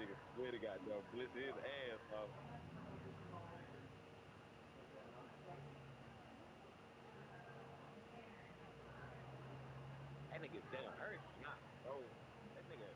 nigga swear to goddamn blitz his ass off. That nigga damn hurt not, bro. That nigga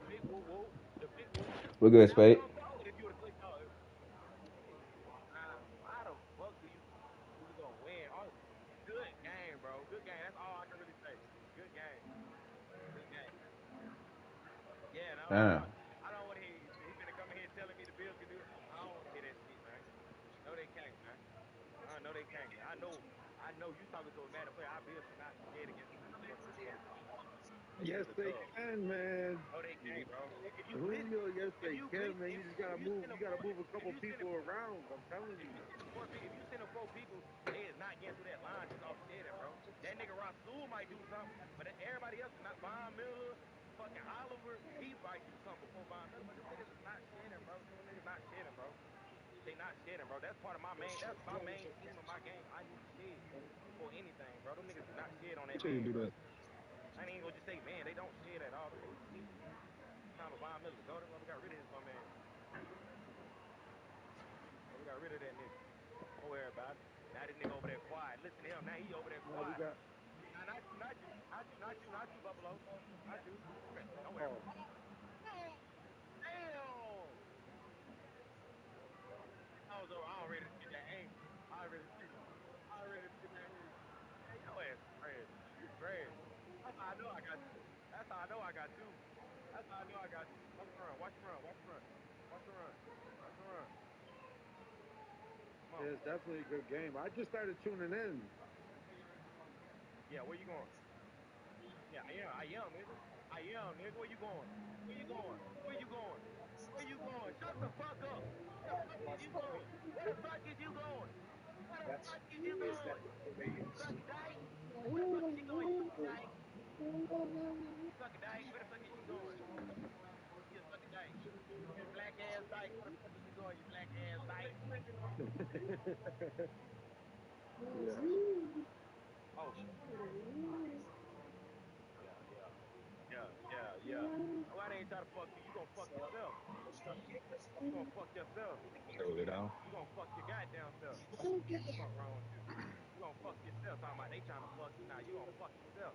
big woo woo. The big woo. We're good, That's what Spade. I'm talking. If you would have clicked on it, why the fuck do you gonna win? Oh, good game, bro. Good game. That's all I can really say. Good game. Good game. Yeah, no, no, no. Damn. I don't want to hear he finna come in here telling me the Bills can do it. I don't want to hear that shit, man. No, they can't, man. I know they can't. I know you talking to a Madden player. Our Bills cannot skate against the Steelers. That shit Yes, is a they dub. can, man. No, they can't, bro. If you blitz, Julio, yes, if they you can, blitz, man. You just gotta if you move. send You a gotta four, move a if couple you send a people around. I'm telling if you. you send a four, if you send a four people, they is not getting through that line just off shedding, bro. That nigga Rasul might do something, but everybody else, not Von Miller, fucking Oliver, he might do something before Von Miller. But them niggas is not shedding, bro. Them niggas not shedding, bro. They not shedding, bro. That's part of my main. That's my main scheme of my game. I need shed before anything, bro. Them niggas do not shed on You that say you man, do bro. that. I ain't gonna just say, man, they don't share that all. Them niggas sneak. Time for Von Miller to go. That's why we got rid of his bum man. So we got rid of that nigga. Don't worry about it. Now this nigga over there quiet. Listen to him. Now he over there Now we quiet. got. Nah, not you, Buffalo. Not you. Don't worry. Oh, Damn. I was already to get that aim. I already to get that aim. Hey, your ass is trash. You trash. That's how I know I got two. That's how I know I got two. That's how I know I got two. Watch the run. Watch the run. Watch the run. Watch the run. Watch the run. Come on. yeah, it's definitely a good game. I just started tuning in. Yeah, where you going? Yeah, I am, nigga. Where you going? Where you going? Where you going? Where you going? Shut the fuck up. Where the fuck is you going? Where the fuck is you going? Where the fuck is you going? You sucking dyke? Where the fuck is you going? You sucking dyke? You sucking dyke? Where the fuck is you going? You sucking dyke? You black ass dyke? Where the fuck is you going? You black ass dyke? Yeah. Oh, yeah. Why they ain't try to fuck you? You gonna fuck yourself. You gonna fuck yourself. Hold it down. You gonna fuck your goddamn self. Fuck wrong with you? You gonna fuck yourself. Talking about they trying to fuck you now. You gonna fuck yourself.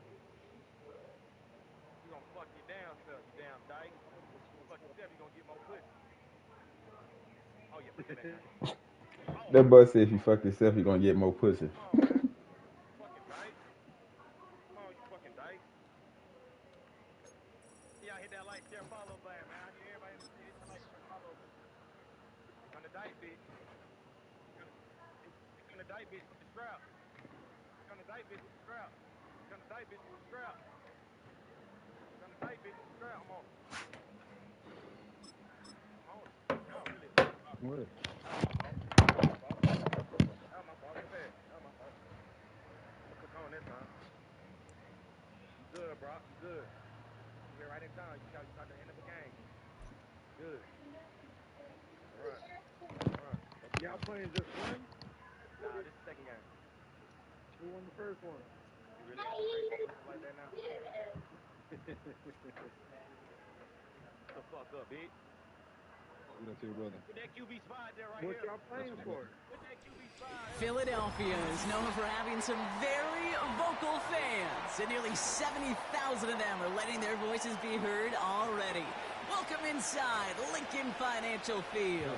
You gonna fuck your damn self, you damn dyke. Fuck yourself, you gonna get more pussy. Oh yeah, put your back down. Oh, That boy said if you fuck yourself, you're gonna get more pussy. come on, man. Fucking dyke. Come on, you fucking dyke. Yeah, hit that like, share, follow button, man. I need everybody in the hit that like, share, follow button. It's on the dyke, bitch. It's on the dyke, bitch, with the strap. It's on the dyke, bitch, with the strap. It's on the dyke, bitch, with the strap. It's on the dyke, bitch, with the strap. I'm on it. I'm on it. Y'all really. What? That was my fault. That was my fault. That was my fault. Good pass. That was my fault. I'm gonna put you on this time. You good, bro. You good. You here right in time. You caught the end of the game. Good. Run. Run. Go keep Y'all running. playing just one? Nah, this is the second game. Who won the first one? You really have to say stuff like that now? Shut the fuck up, bitch. What up to your brother? Put that QB spot there right What here. y'all playing for? Put that QB spot here. Philadelphia is known for having some very vocal fans, and nearly 70,000 of them are letting their voices be heard already. Welcome inside Lincoln Financial Field.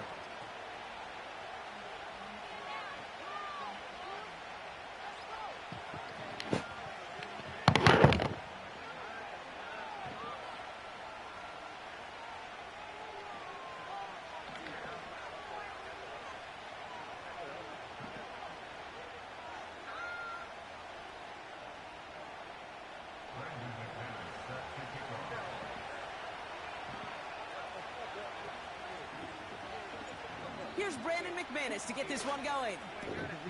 Here's Brandon McManus to get this one going.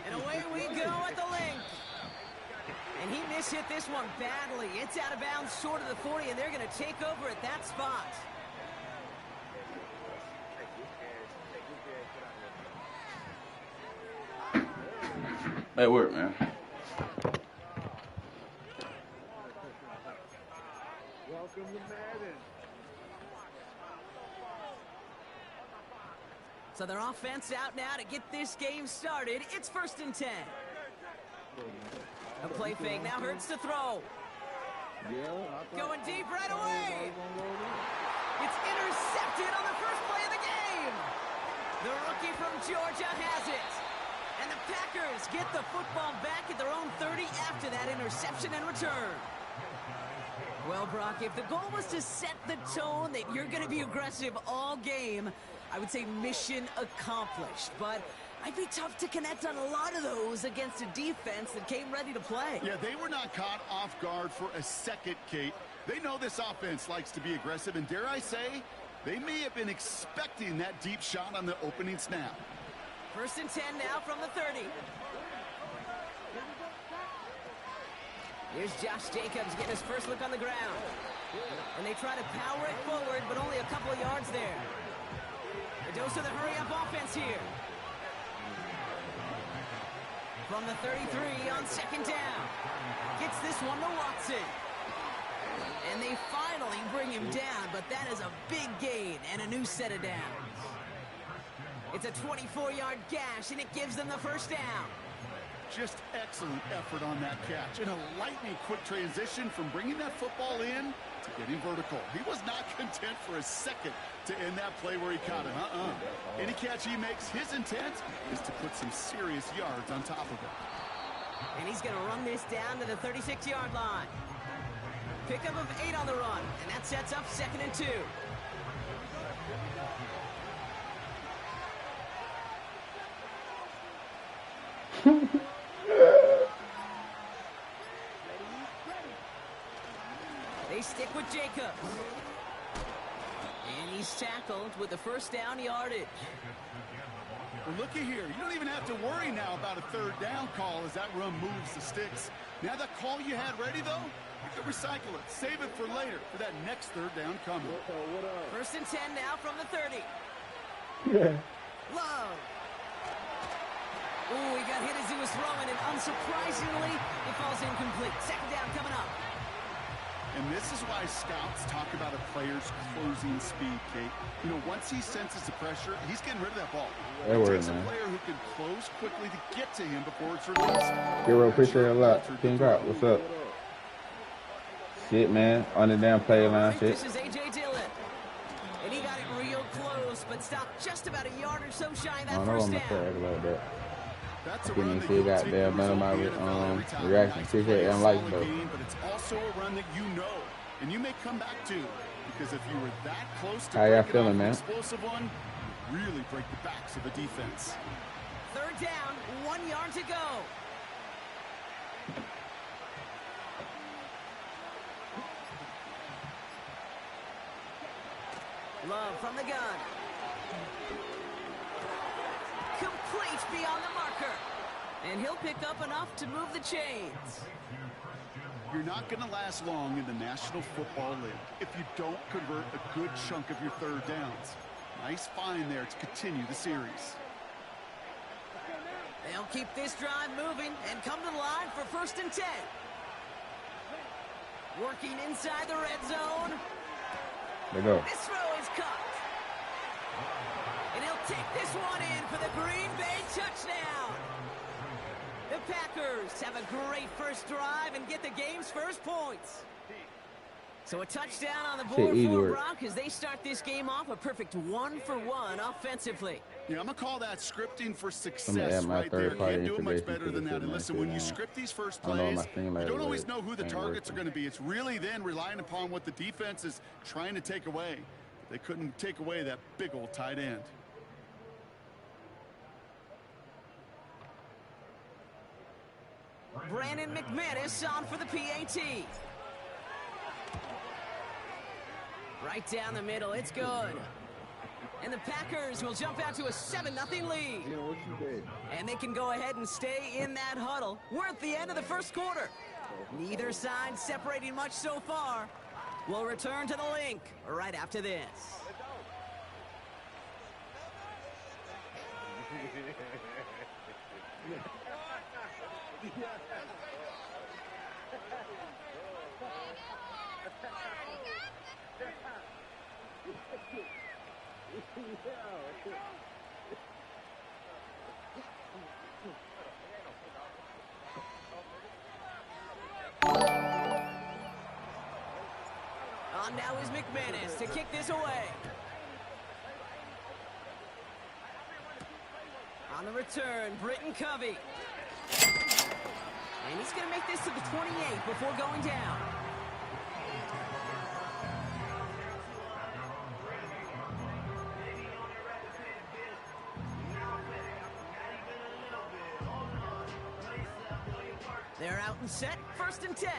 And away we go at the link. And he mishit this one badly. It's out of bounds short of the 40, and they're going to take over at that spot. At work, man. Welcome to Madden. So their offense out now to get this game started. It's 1st and 10. A play fake now hurts to throw. Going deep right away. It's intercepted on the first play of the game. The rookie from Georgia has it. And the Packers get the football back at their own 30 after that interception and return. Well, Brock, if the goal was to set the tone that you're going to be aggressive all game, I would say mission accomplished. But I'd be tough to connect on a lot of those against a defense that came ready to play. Yeah, they were not caught off guard for a second, Kate. They know this offense likes to be aggressive, and dare I say, they may have been expecting that deep shot on the opening snap. 1st and 10 now from the 30. Here's Josh Jacobs getting his first look on the ground. And they try to power it forward, but only a couple of yards there. A dose of the hurry-up offense here. From the 33 on 2nd down. Gets this one to Watson. And they finally bring him down, but that is a big gain and a new set of downs. It's a 24-yard gash, and it gives them the first down. Just excellent effort on that catch. And a lightning quick transition from bringing that football in to getting vertical. He was not content for a second to end that play where he caught him. Any catch he makes, his intent is to put some serious yards on top of it. And he's going to run this down to the 36-yard line. Pickup of 8 on the run, and that sets up 2nd and 2. They stick with Jacobs. And he's tackled with the first down yardage. Well, looky here. You don't even have to worry now about a 3rd down call as that run moves the sticks. Now that call you had ready, though, you can recycle it. Save it for later for that next 3rd down coming. First and 10 now from the 30. Yeah. Love. Ooh, he got hit as he was throwing, and unsurprisingly, it falls incomplete. 2nd down coming up. And this is why scouts talk about a player's closing speed, Kate. You know, once he senses the pressure, he's getting rid of that ball. It takes a player who can close quickly to get to him before it's released. Hero, appreciate it a lot. King Cop, what's up? Shit, man. On the damn play line, shit. This is A.J. Dillon. And he got it real close, but stopped just about a yard or so shy of that first down. Like that. That's I couldn't even see goddamn none of my reaction. Appreciate it, like though. But it's also a run that you know, and you may come back to, because if you were that close to how y'all breaking feeling, off an man? explosive one, you really break the backs of the defense. 3rd down, 1 yard to go. Love from the gun. Complete beyond the marker. And he'll pick up enough to move the chains. You're not going to last long in the National Football League if you don't convert a good chunk of your 3rd downs. Nice find there to continue the series. They'll keep this drive moving and come to the line for 1st and 10. Working inside the red zone. There go. This throw is caught. And he'll take this one in for the Green Bay touchdown. The Packers have a great first drive and get the game's first points. So a touchdown on the board for Brock as they start this game off a perfect 1-for-1 offensively. Yeah, I'm going to call that scripting for success right there. Can't do it much better than that. And listen, when you script these first plays, you don't always know who the targets are going to be. It's really then relying upon what the defense is trying to take away. They couldn't take away that big old tight end. Brandon McManus on for the PAT. Right down the middle, it's good. And the Packers will jump out to a 7-0 lead. And they can go ahead and stay in that huddle. We're at the end of the first quarter. Neither side separating much so far. We'll return to the link right after this. On now is McManus to kick this away. On the return, Britton Covey. And he's going to make this to the 28 before going down. They're out and set, 1st and 10.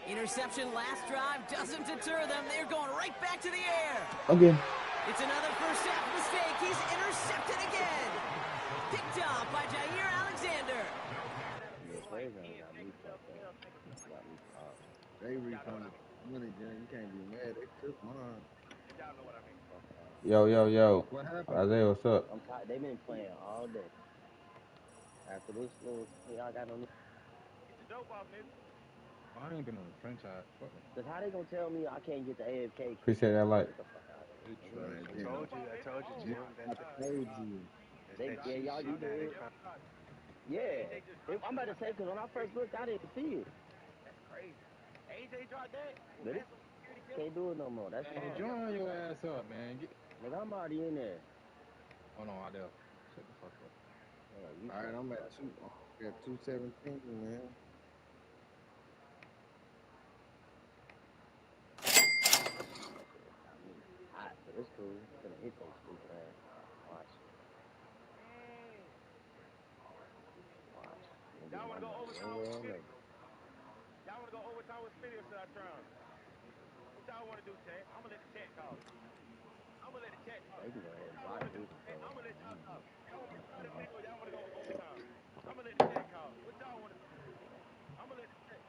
Interception last drive doesn't deter them. They're going right back to the air. Again. It's another first half mistake. He's intercepted again. Picked off by Jair Alexander. They refunded money, Jen. You can't be mad. They took mine. Yo, yo, yo. What happened? Isaiah, what's up? I'm tired. They've been playing all day. After this little, y'all got on. Get the dope off, nigga. I ain't been on the franchise. Fuck them. Cause how they gonna tell me I can't get the AFK? Appreciate that light. Get the fuck out of They here. trying I to get told it. you, Oh Jim. my That's I told you. that's They, that yeah, cheat y'all, you sheet now. They did. trying. Yeah. I'm about to say, cause when I first looked, I didn't see it. That's crazy. AJ dropped that. But That's it some security killer. can't do it no more. That's Man, fine. join your ass up, man. Get. Nigga, I'm already in there. Hold on, out there. Shut the fuck up. You All right, I'm at 217, man. hot, but it's cool. Gonna hit they stupid ass. Watch. Watch. I'm gonna get Y'all my wanna go money overtime one way with or Smitty? another. Y'all wanna go overtime with Smitty or should I try him? What y'all wanna do, Chad? I'm gonna let the chat call it. I'm gonna let the chat call They it. can go What ahead and y'all box wanna do? this Hey, before. I'm gonna let y'all call it. Y'all wanna try to pick or y'all wanna go overtime? I'm gonna let the chat call it. What y'all wanna do? I'm gonna let the chat.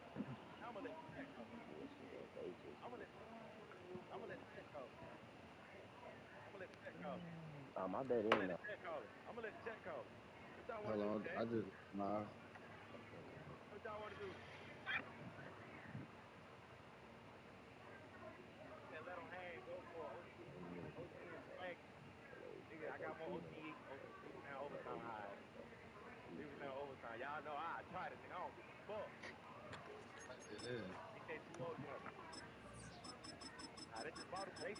I'm gonna let the chat call it. Yeah, she got bases. I'm gonna let. I'm gonna let the chat call it. I'm gonna let the chat call it. My bet I'm gonna in let though. the chat call it. I'm gonna let the chat call it. What y'all wanna do, Hello, Chad? I just my What y'all wanna do? Yeah, let them hang. Go for it. OT is spank. Nigga, I got more OT. OT now overtime high. Leave now overtime. Y'all know I tried it, nigga. I don't give a fuck. it is. They said 2-0 jump. Nah, they just bought it. They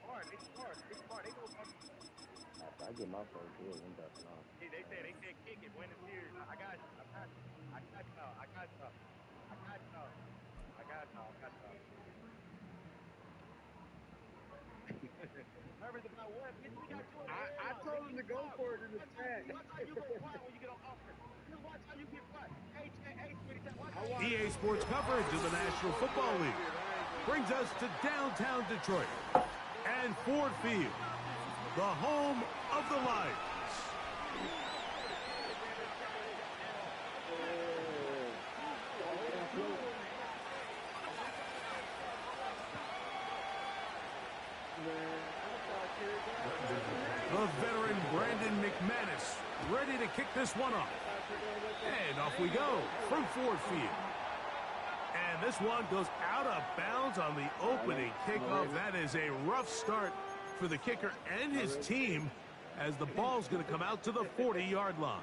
smart. They smart. They smart. They know about. After I get my first deal, I'm ducking off. They said kick it. Win the series. I got you. I got y'all. I got y'all. I got y'all. I got y'all. I got y'all. Nervous about what? Bitch, we got you in the I airlock. told Nigga, him you to go quiet. for it in the chat. Watch how you go quiet when you get on offense. Just watch how you get quiet. Hey, Smitty, watch I how you watched get EA it. Sports coverage of the National Go for Football that League shit. I ain't gonna brings lie. us to downtown Detroit and Ford Field, the home of the Lions. The veteran Brandon McManus ready to kick this one off. And off we go from Ford Field. And this one goes out of bounds on the opening kickoff. That is a rough start for the kicker and his team as the ball's going to come out to the 40-yard line.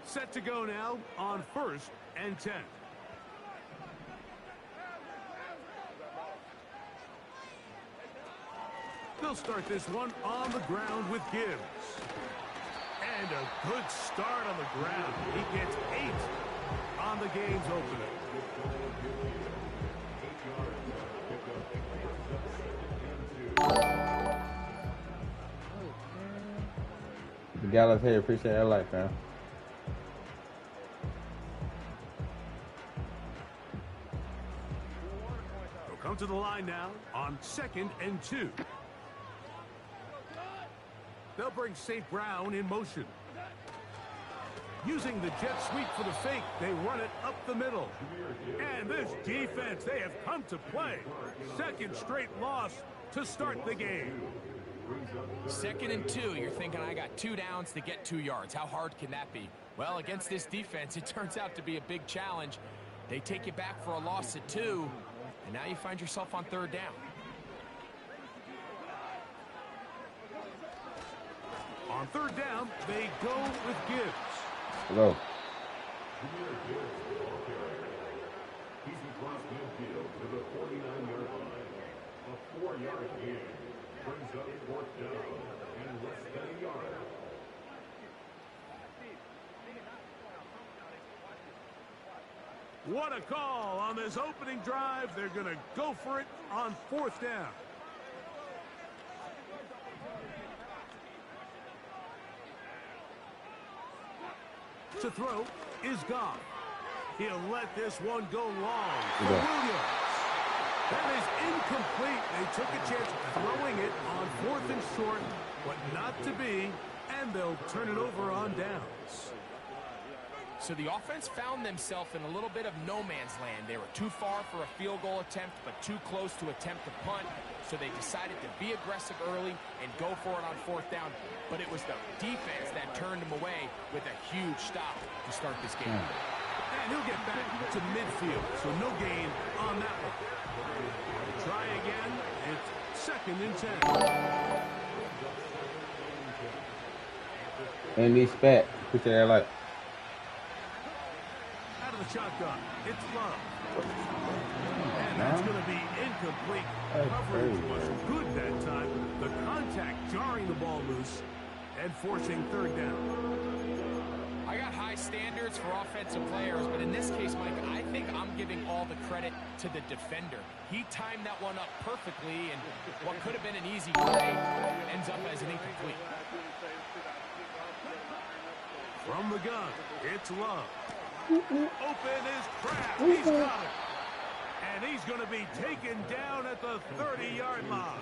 Set to go now on 1st and 10. They'll start this one on the ground with Gibbs. And a good start on the ground. He gets 8 on the game's opener. The Gallows here, appreciate that light, fam. They'll come to the line now on 2nd and 2. They'll bring St. Brown in motion. Using the jet sweep for the fake, they run it up the middle. And this defense, they have come to play. 2nd straight loss to start the game. 2nd and 2, you're thinking I got 2 downs to get 2 yards. How hard can that be? Well, against this defense, it turns out to be a big challenge. They take you back for a loss at 2, and now you find yourself on 3rd down. On 3rd down, they go with Gibbs. Hello. He's across midfield to the 49-yard line. A 4-yard gain brings up 4th down and less than a yard. What a call on this opening drive. They're going to go for it on 4th down. To throw is Goff. He'll let this one go long for Williams. That is incomplete. They took a chance throwing it on 4th and short, but not to be, and they'll turn it over on downs. So the offense found themselves in a little bit of no man's land. They were too far for a field goal attempt, but too close to attempt a punt. So they decided to be aggressive early and go for it on fourth down. But it was the defense that turned them away with a huge stop to start this game. And he'll get back to midfield, so no gain on that one. Try again. It's 2nd and 10. And these fat. Appreciate that like. Out of the shotgun, it's Love. And that's going to be incomplete. Coverage was good that time. The contact jarring the ball loose and forcing 3rd down. I got high standards for offensive players, but in this case, Mike, I think I'm giving all the credit to the defender. He timed that one up perfectly, and what could have been an easy play ends up as an incomplete. From the gun, it's Love. Open is Kraft. He's got it. And he's going to be taken down at the 30-yard line.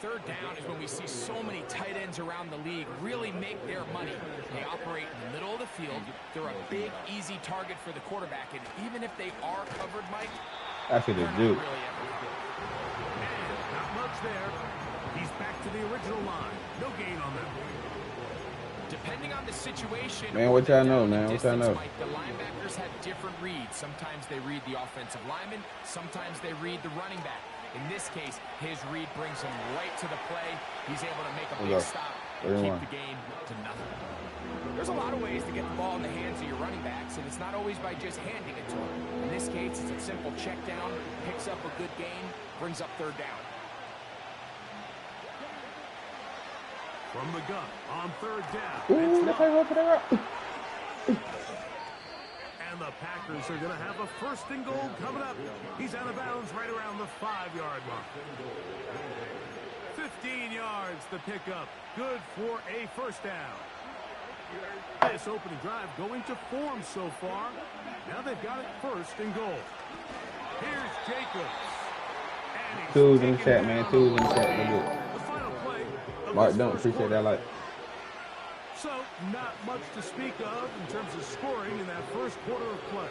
3rd down is when we see so many tight ends around the league really make their money. They operate in the middle of the field. They're a big, easy target for the quarterback. And even if they are covered, Mike, That's what they do. And not much there. He's back to the original line. No gain on that. Depending on the situation, Man, what y'all know, man? What y'all know? Mike, the linebackers have different reads. Sometimes they read the offensive lineman. Sometimes they read the running back. In this case, his read brings him right to the play. He's able to make a big stop and keep the game to nothing. There's a lot of ways to get the ball in the hands of your running backs, and it's not always by just handing it to him. In this case, it's a simple check down, picks up a good gain, brings up 3rd down. From the gun on 3rd down. Ooh, that's how you go for the rock. And the Packers are going to have a 1st and goal coming up. He's out of bounds right around the 5-yard line. 15 yards the pickup. Good for a 1st down. This opening drive going to form so far. Now they've got it 1st and goal. Here's Jacobs. Tools in the chat, man. Tools in the chat. The final play. Mark, don't appreciate that like. So, not much to speak of in terms of scoring in that 1st quarter of play.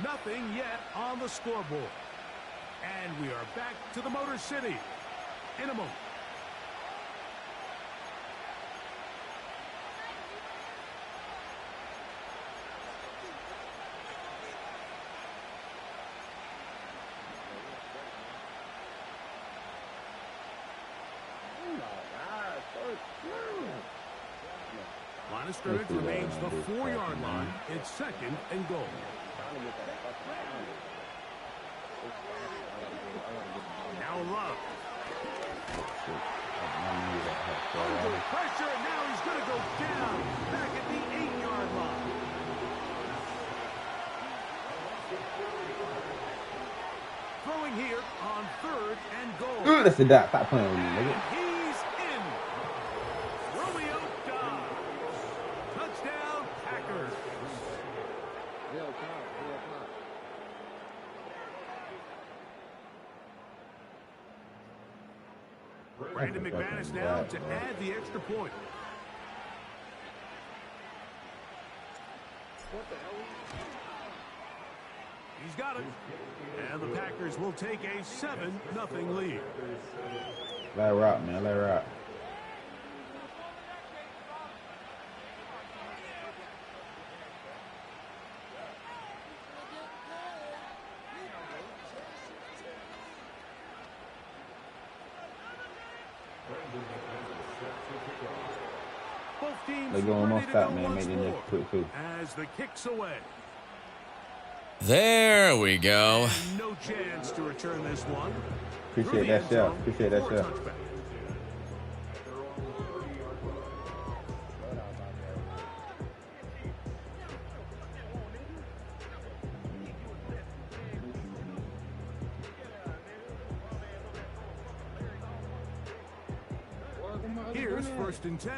Nothing yet on the scoreboard. And we are back to the Motor City in a moment. Line of scrimmage remains the 4-yard line. It's 2nd and goal. Now Love. Under pressure, and now he's going to go down back at the 8-yard line. Throwing here on 3rd and goal. Ooh, that's the dot. Stop playing with me, nigga. He's in. Romeo Dobbs. Touchdown, Packers. Brandon McManus now to add the extra point. What the hell? He's got it. And the Packers will take a 7-0 lead. Let it rock, man. Let it rock. Both teams They going ready off to top, go man. once Making it more quick, too. as the kick's away. There we go. And no chance to return this one. Appreciate that shot. Appreciate that shot. Here's 1st and 10.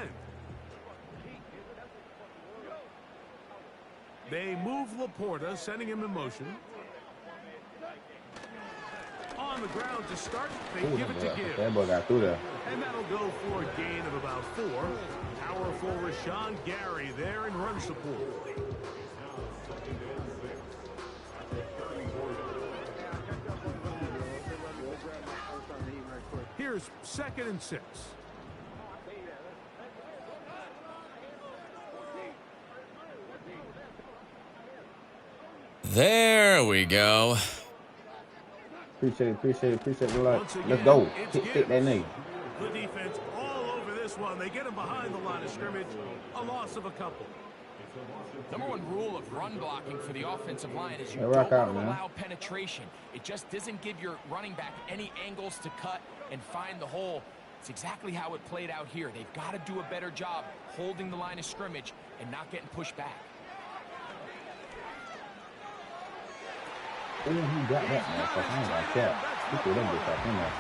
They move Laporta, sending him in motion. On the ground to start, they give it to Gibbs. That boy got through there. And that'll go for a gain of about 4. Powerful Rashawn Gary there in run support. Here's 2nd and 6. There we go. Appreciate the luck. Let's go. Hit that nigga. The defense all over this one. They get him behind the line of scrimmage. A loss of a couple. Number one rule of run blocking for the offensive line is you Hey, don't rock out, want to man. allow penetration. It just doesn't give your running back any angles to cut and find the hole. It's exactly how it played out here. They've got to do a better job holding the line of scrimmage and not getting pushed back. Ooh, he got that motherfucker. I ain't gonna cap. He threw that bitch up in there.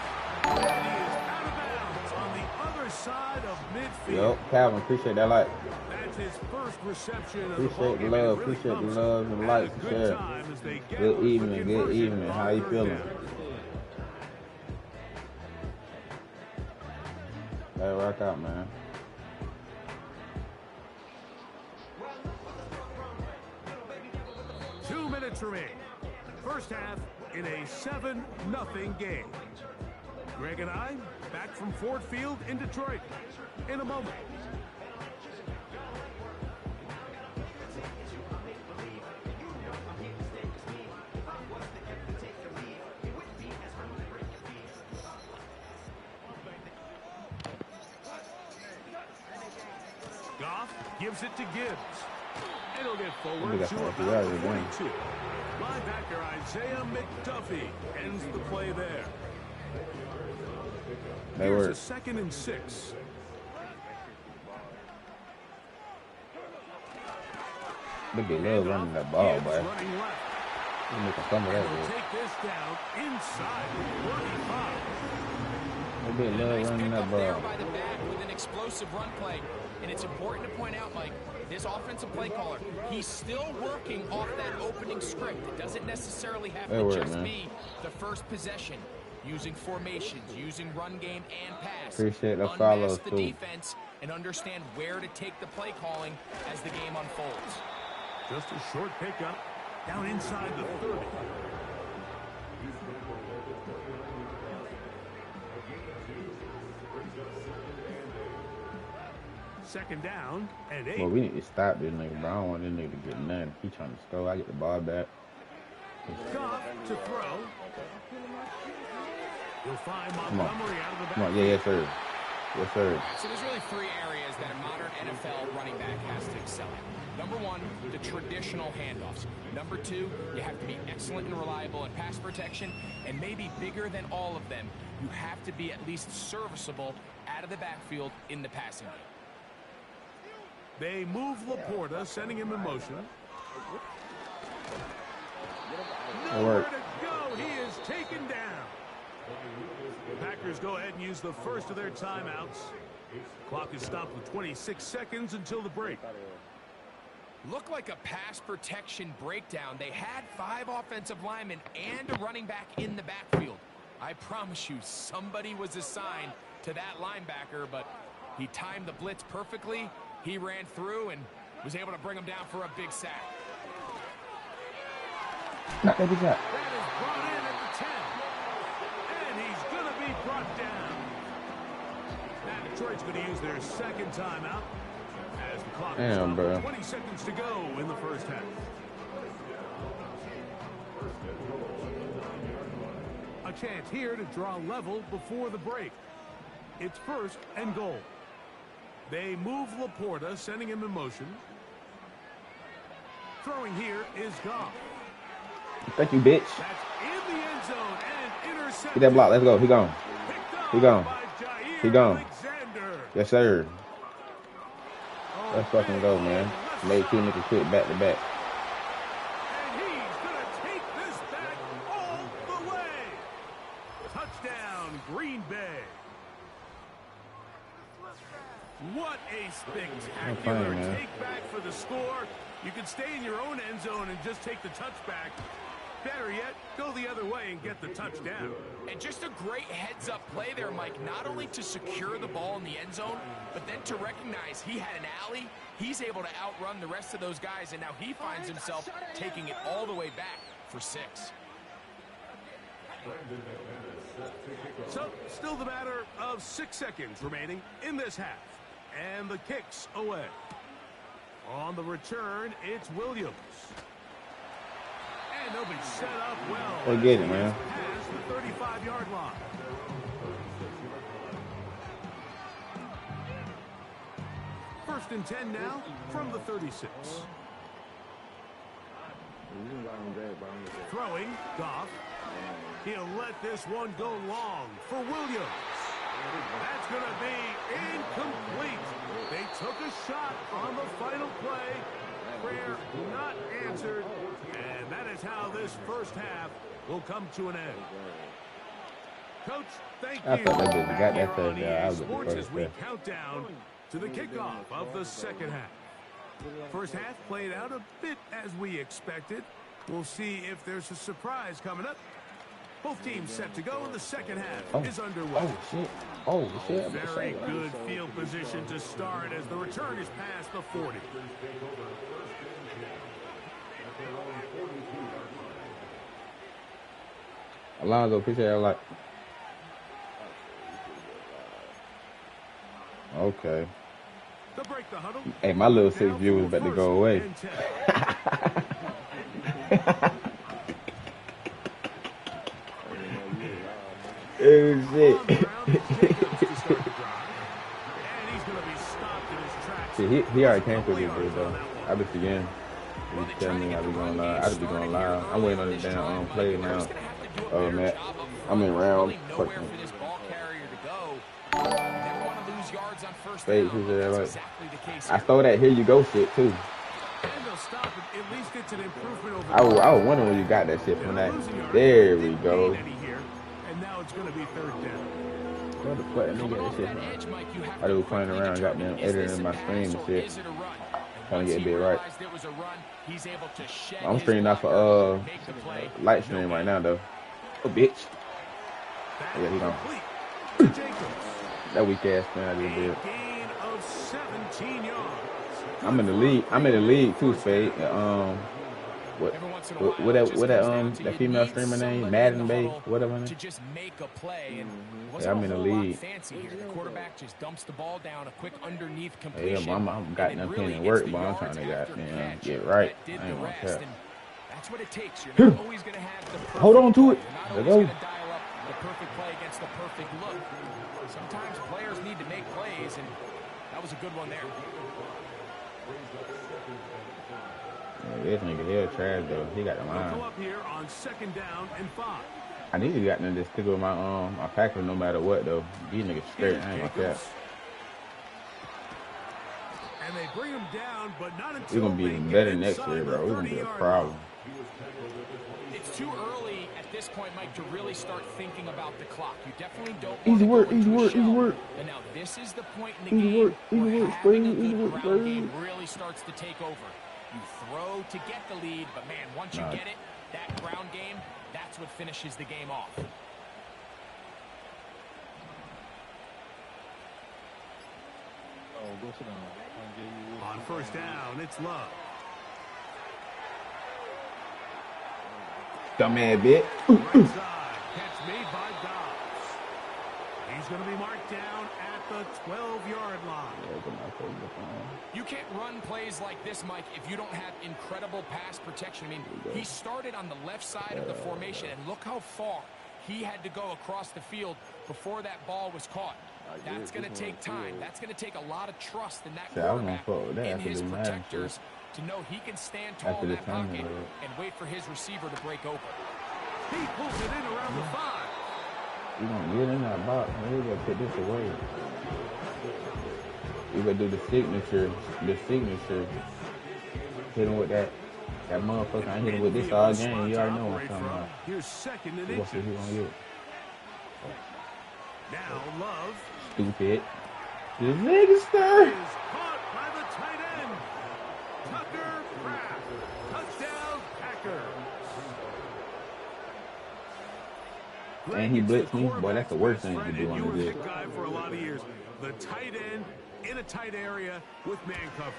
And he is out of bounds on the other side of midfield. Yo, Calvin, appreciate that like. That's his first reception of Appreciate the ballgame. love, It really appreciate the comes love and at likes a and good share. time as they get Good a evening, quick good conversion evening. on How you 3rd feeling? down. Let it rock out, man. Two minutes remain. First half in a 7-0 game. Greg and I back from Ford Field in Detroit in a moment. Goff gives it to Gibbs. It'll get forward to about the 42. Linebacker Isaiah McDuffie ends the play there. Here's a 2nd and 6. They be love running that ball, boy. Running left. They making some of that, They'll dude. take this down inside the 45. They be love Nice running that pickup there ball. by the back with an explosive run play. And it's important to point out, Mike, this offensive play caller, he's still working off that opening script. It doesn't necessarily have to just be the first possession. Using formations, using run game and pass. Appreciate the follows, Unmask the too. defense and understand where to take the play calling as the game unfolds. Just a short pickup down inside the 30. Second down and 8. Well, we need to stop this nigga, bro. I don't want this nigga to get nothing. He trying to score. I get the ball back. Goff to throw. You'll find Come on. Montgomery out of the Come on. back. Yeah, yes, sir. Yes, sir. So there's really 3 areas that a modern NFL running back has to excel at. Number 1, the traditional handoffs. Number 2, you have to be excellent and reliable at pass protection. And maybe bigger than all of them, you have to be at least serviceable out of the backfield in the passing game. They move Laporta, sending him in motion. Nowhere to go. He is taken down. The Packers go ahead and use the first of their timeouts. Clock is stopped with 26 seconds until the break. Looked like a pass protection breakdown. They had 5 offensive linemen and a running back in the backfield. I promise you, somebody was assigned to that linebacker, but he timed the blitz perfectly. He ran through and was able to bring him down for a big sack. Not that big shot. That is brought in at the 10. And he's going to be brought down. Now Detroit's going to use their second timeout as the clock is stopped with 20 seconds to go in the first half. A chance here to draw level before the break. It's 1st and goal. They move Laporta, sending him in motion. Throwing here is Goff. Thank you, bitch. That's in the end zone and intercepted. Get that block. Let's go. He gone. He gone. Jair He gone. Alexander. Yes, sir. Oh, Let's fucking go, man. Made 2 niggas quit back to back. And he's going to take this back all the way. Touchdown, Green Bay. What a spectacular take back for the score. You can stay in your own end zone and just take the touchback. Better yet, go the other way and get the touchdown. And just a great heads-up play there, Mike, not only to secure the ball in the end zone, but then to recognize he had an alley. He's able to outrun the rest of those guys, and now he finds himself taking it all the way back for 6. So, still the matter of 6 seconds remaining in this half. And the kick's away. On the return, it's Williams. And they'll be set up well. They get it, man. Past the 35-yard line. First and 10 now from the 36. Throwing, Goff. He'll let this one go long for Williams. That's going to be incomplete. They took a shot on the final play. Prayer not answered. And that is how this first half will come to an end. Coach, thank you. I thought they got that third down. I was Sports as we first count down to the kickoff of the second half. First half played out a bit as we expected. We'll see if there's a surprise coming up. Both teams set to go, and the second half is underway. Oh, shit. Oh, shit. Very good field position to start as the return is past the 40. Alonzo, appreciate it a lot. Okay. Hey, my little 6 viewers about to go away. Oh, shit. See, he already came through this dude, though. I be forgetting. He's telling me I be going live. I be going live. I'm waiting on this damn play now. Oh, man. I'm in round. Fucking. Wait, who's that? Like, I stole that here you go shit, too. I was wondering where you got that shit from that. There we go. And now it's going to be third down. What the fuck? Let me get this shit from. I was playing around, goddamn editing my screen and shit. Trying to get a bit right. I'm streaming off of light stream right now, though. Oh, bitch. Yeah, he gone. That weak ass man I just did. I'm in the league. I'm in the league too, Spade. What that female streamer name? Madden Bay, whatever her name. Yeah, I'm in the league. Yeah, I'm got nothing to work, but I'm trying to get right. I ain't gonna care. That's what it takes. You're not always gonna have the hold on to it. Let's go. The perfect play against the perfect look. Sometimes players need to make plays, and that was a good one there. Yeah, this nigga here trash though. He got the line. Go up here on 2nd down and 5. I need to got to stick with my Packers no matter what though. These niggas straight. I ain't gonna care. And they bring him down, but not until we're gonna be even better next year, bro. We're gonna be a problem. It's too early at this point, Mike, to really start thinking about the clock. You definitely don't want easy to work, go into easy work. And now this is the point in the game where having a good ground game really starts to take over. You throw to get the lead, but man, once you get it, that ground game, that's what finishes the game off. On 1st down, it's Love. Dumbass bit. Right side, catch made by Dobbs. He's going to be marked down at the 12-yard line. You can't run plays like this, Mike, if you don't have incredible pass protection. I mean, he started on the left side of the formation, and look how far he had to go across the field before that ball was caught. That's going to take time. That's going to take a lot of trust in that quarterback and his protectors to know he can stand tall in that pocket and wait for his receiver to break open. He pulls it in around the 5. You gonna get in that box, man. You gotta put this away. You gotta do the signature. Hit him with that motherfucker. I hit him with this all game. You already know what I'm talking about. Here's 2nd and What's he gonna get? Now Love. Stupid. This nigga stir. Is caught by the tight end. Tucker Pratt. Touchdown Packers. Greg, And he it's the blitzed me. Boy, that's quarterback's the worst best thing you friend, can do and on you the were good. that guy for a lot of years. The tight end in a tight area with man coverage.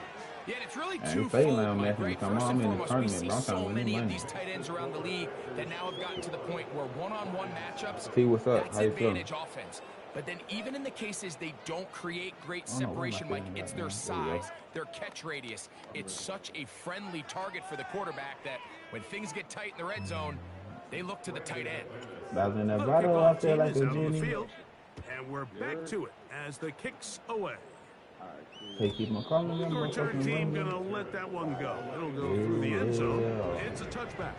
Yeah, and it's really I ain't twofold, failing on Mike, Matthew. right? Come First on, and I'm in the foremost, we tournament, see but I'm trying so to win many money. of these tight ends around the league that now have gotten to the point where one-on-one matchups, T, what's up? that's How you feeling? advantage offense. But then even in the cases they don't create great I don't know why my separation, Mike, feelings it's right their now. There we go. size, their catch radius. It's such a friendly target for the quarterback that when things get tight in the red zone, they look to the tight end. I was in that The bottle, I kickoff feel team like is a out on the genie. field, and we're back to it as the kick's away. Hey, keep my calling The them return motherfucking team running. gonna let that one go. It'll go through the end zone. It's a touchback.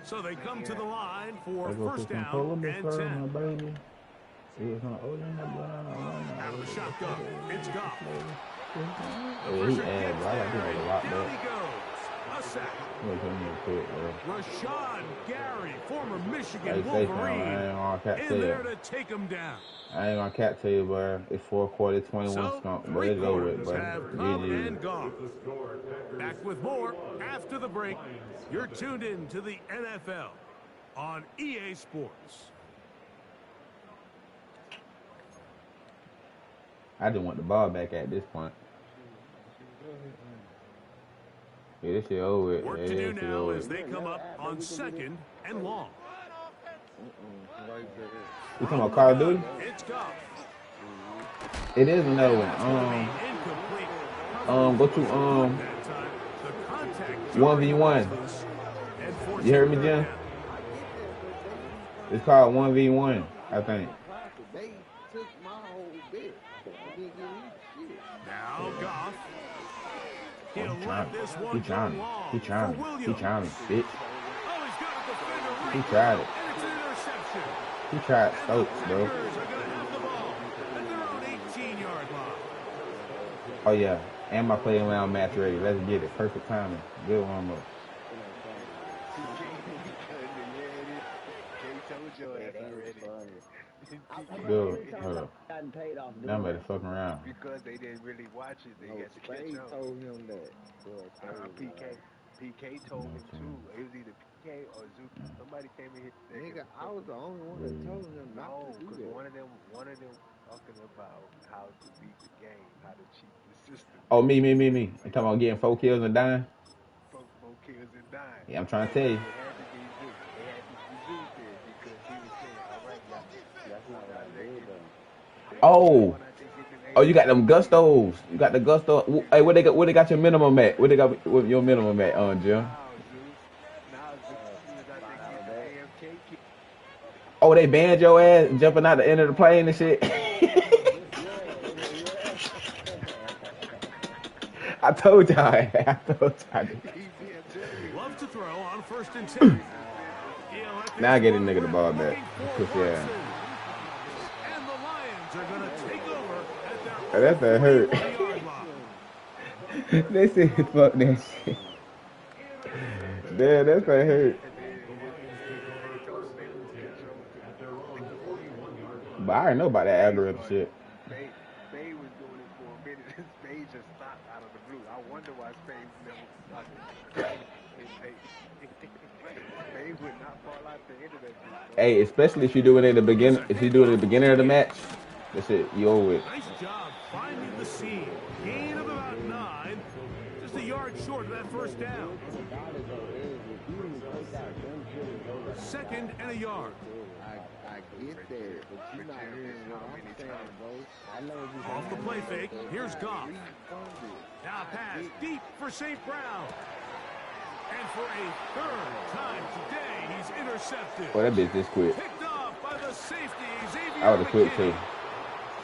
So they come to the line for first down and 10. Baby. Out of the shotgun, it's Goff. The Yeah, he pressure ass, gets bro. I got there, him and a lot down back. he goes. A sack. Rashawn Gary, former Michigan Wolverine, in there to take him down. I ain't gonna cat tell you, bro. It's 4 quarters, 21 So, skunk, but 3 it's over with, quarters bro. have come GG. and gone. Back with more after the break. You're tuned in to the NFL on EA Sports. I just want the ball back at this point. Yeah, this shit over with. Work to do now as they come up on 2nd and long. You talking about Call of Duty? It's Goff. It is another one. Go to 1v1. You heard me, Jim? It's called 1v1, I think. They took my whole bit. They didn't give me shit. Now Goff. He'll He let this one go trying. long He trying. for He Williams. trying, bitch. Oh, he's got a defender right He tried there, it. and it's an interception. He tried And the Stokes, bro. Packers are going to have the ball at their own 18-yard line. Oh, yeah. And my playing round match ready. Let's get it. Perfect timing. Good one more. Good. Hold up. Now I'm ready to fucking around. Because they didn't really watch it, they had to catch Spade up. told him that. PK told him too. It was either PK or Zuki. Somebody came in here. Nigga, I was the only one that told him not to do because that. one of them talking about how to beat the game, how to cheat the system. Oh, me. You talking about getting 4 kills and dying? 4 kills and dying. Yeah, I'm trying to tell you. It had to be Zuki. They had to be Zuki there because he was saying, all right, y'all. That's not what I did, though. Oh, you got them gustos. You got the gusto. Hey, where they got your minimum at? Where they got your minimum at, Jim? Oh, they banned your ass jumping out the end of the plane and shit. I told y'all. Love to throw on 1st and 10. Now I get a nigga the ball back. Yeah. And the Lions are going to take over at their Oh, that's that hurt. They said fuck that shit. Damn, that's that hurt. But I already know about that algorithm shit. Spade was doing it for a minute. Spade just stopped out of the blue. I wonder why Spade never stopped. Spade would not fall out the end of that shit. Hey, especially if you do it at the beginning. If you do it at the beginning of the match, that's it. You over it. Nice job finding the seam. Gain of about 9. Just a yard short of that first down. 2nd and a yard. I get that, but you're not hearing what I'm saying, bro. Off the play fake, here's Goff. Now pass deep for St. Brown. And for a 3rd time today, he's intercepted. Boy, that bitch this quick. Picked off by the safety, Xavier I would have quit too.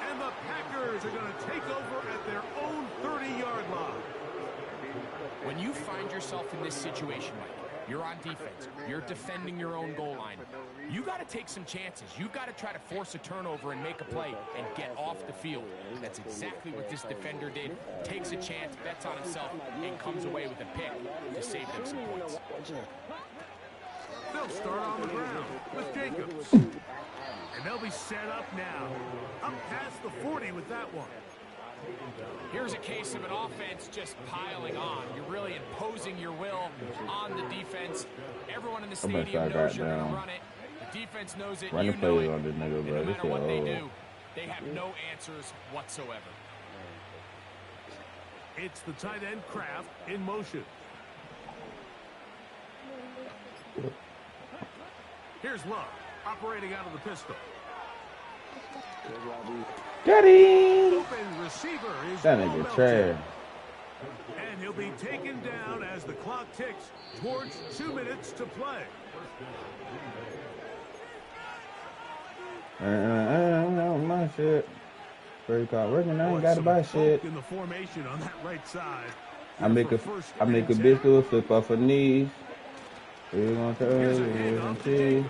And the Packers are going to take over at their own 30-yard line. When you find yourself in this situation, Mike, you're on defense, you're defending your own goal line, you got to take some chances. You got to try to force a turnover and make a play and get off the field. That's exactly what this defender did. Takes a chance, bets on himself, and comes away with a pick to save them some points. They'll start on the ground with Jacobs. And they'll be set up now. Up past the 40 with that one. Here's a case of an offense just piling on. You're really imposing your will on the defense. Everyone in the stadium knows you're going to run it. The defense knows it, you know it. On this nigga, And bro. no This matter what they old. do, they have no answers whatsoever. It's the tight end Kraft in motion. Here's Love, operating out of the pistol. Got him! Open receiver is That nigga trash. And he'll be taken down as the clock ticks towards 2 minutes to play. My shit. Very called working. I ain't got to buy shit. In the formation on that right side. I make a bitch do a flip off her knees. We're gonna tell her.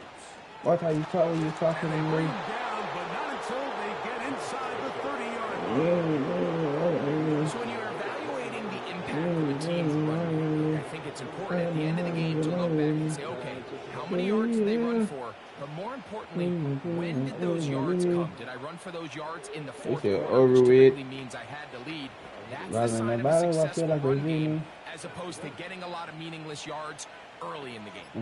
Watch how you talk when you're talking to me. Down, but not until they get inside the 30-yard line. So when you're evaluating the impact of a team's run, I think it's important at the end of the game to look back and say, okay, how many yards did they run for? But more importantly, when did those yards come? Did I run for those yards in the fourth quarter, which typically means I had to lead? That's the sign of a successful run game, as opposed to getting a lot of meaningless yards early in the game.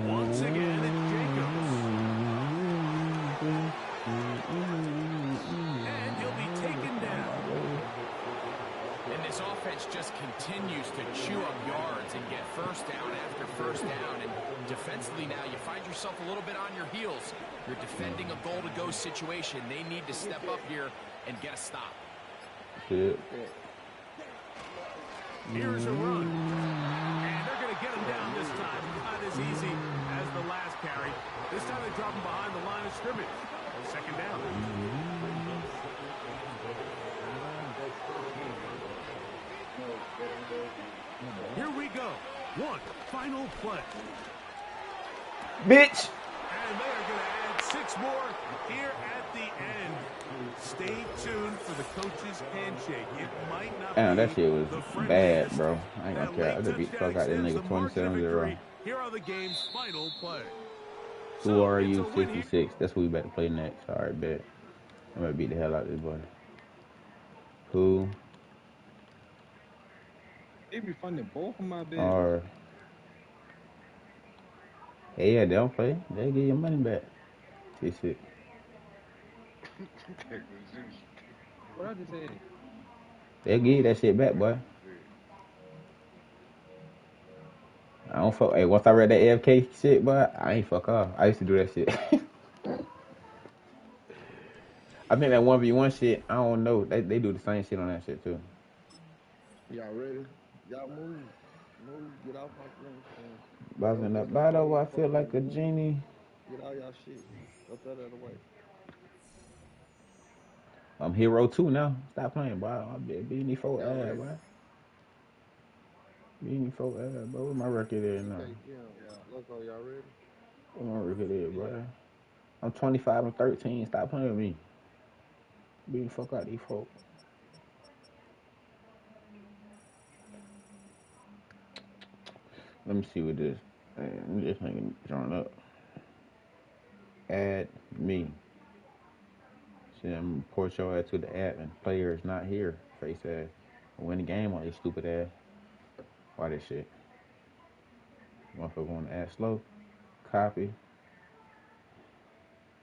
Once again, it's Jacobs. And he'll be taken down. And this offense just continues to chew up yards and get first down after first down. And defensively now, you find yourself a little bit on your heels. You're defending a goal-to-go situation. They need to step up here and get a stop. Here's a run. And they're going to get him down this time. Not as easy as the last carry. This time they drop him behind the line of scrimmage. Second down. Here we go. One final play. Bitch. And they are going to add 6 more here at the end. Stay tuned for the coach's handshake. It might not Damn, be that shit was bad, bro. I ain't gonna care. I just beat the fuck out that nigga 27-0. Here are the game's final play. Who are you? 56. That's who we better play next. All right, bet. I'm gonna beat the hell out of this boy. Who? They be funding both of my bets. Or hey, yeah, they don't play. They get your money back. 56. What I just said? They'll give you that shit back, boy. I don't fuck. Hey, once I read that AFK shit, boy, I ain't fuck off. I used to do that shit. I think that 1v1 shit, I don't know. They do the same shit on that shit too. Y'all ready? Y'all move. Get off my thing. But in the battle, I feel like a genie. Get all y'all shit. Go throw that away. I'm hero 2 now. Stop playing, boy. I'll be beating these 4 ass, boy. Beating these 4 ass, bro. Where my record is now? Loco, y'all ready? Where my record is, boy? I'm 25-13. Stop playing with me. Beating the fuck out these folks. Let me see what this. Let me just make it join up. Add me. See, I'm gonna report your ass to the app and player is not here. Face ass. Win the game on this stupid ass. Why this shit? Motherfucker want to add slow. Copy.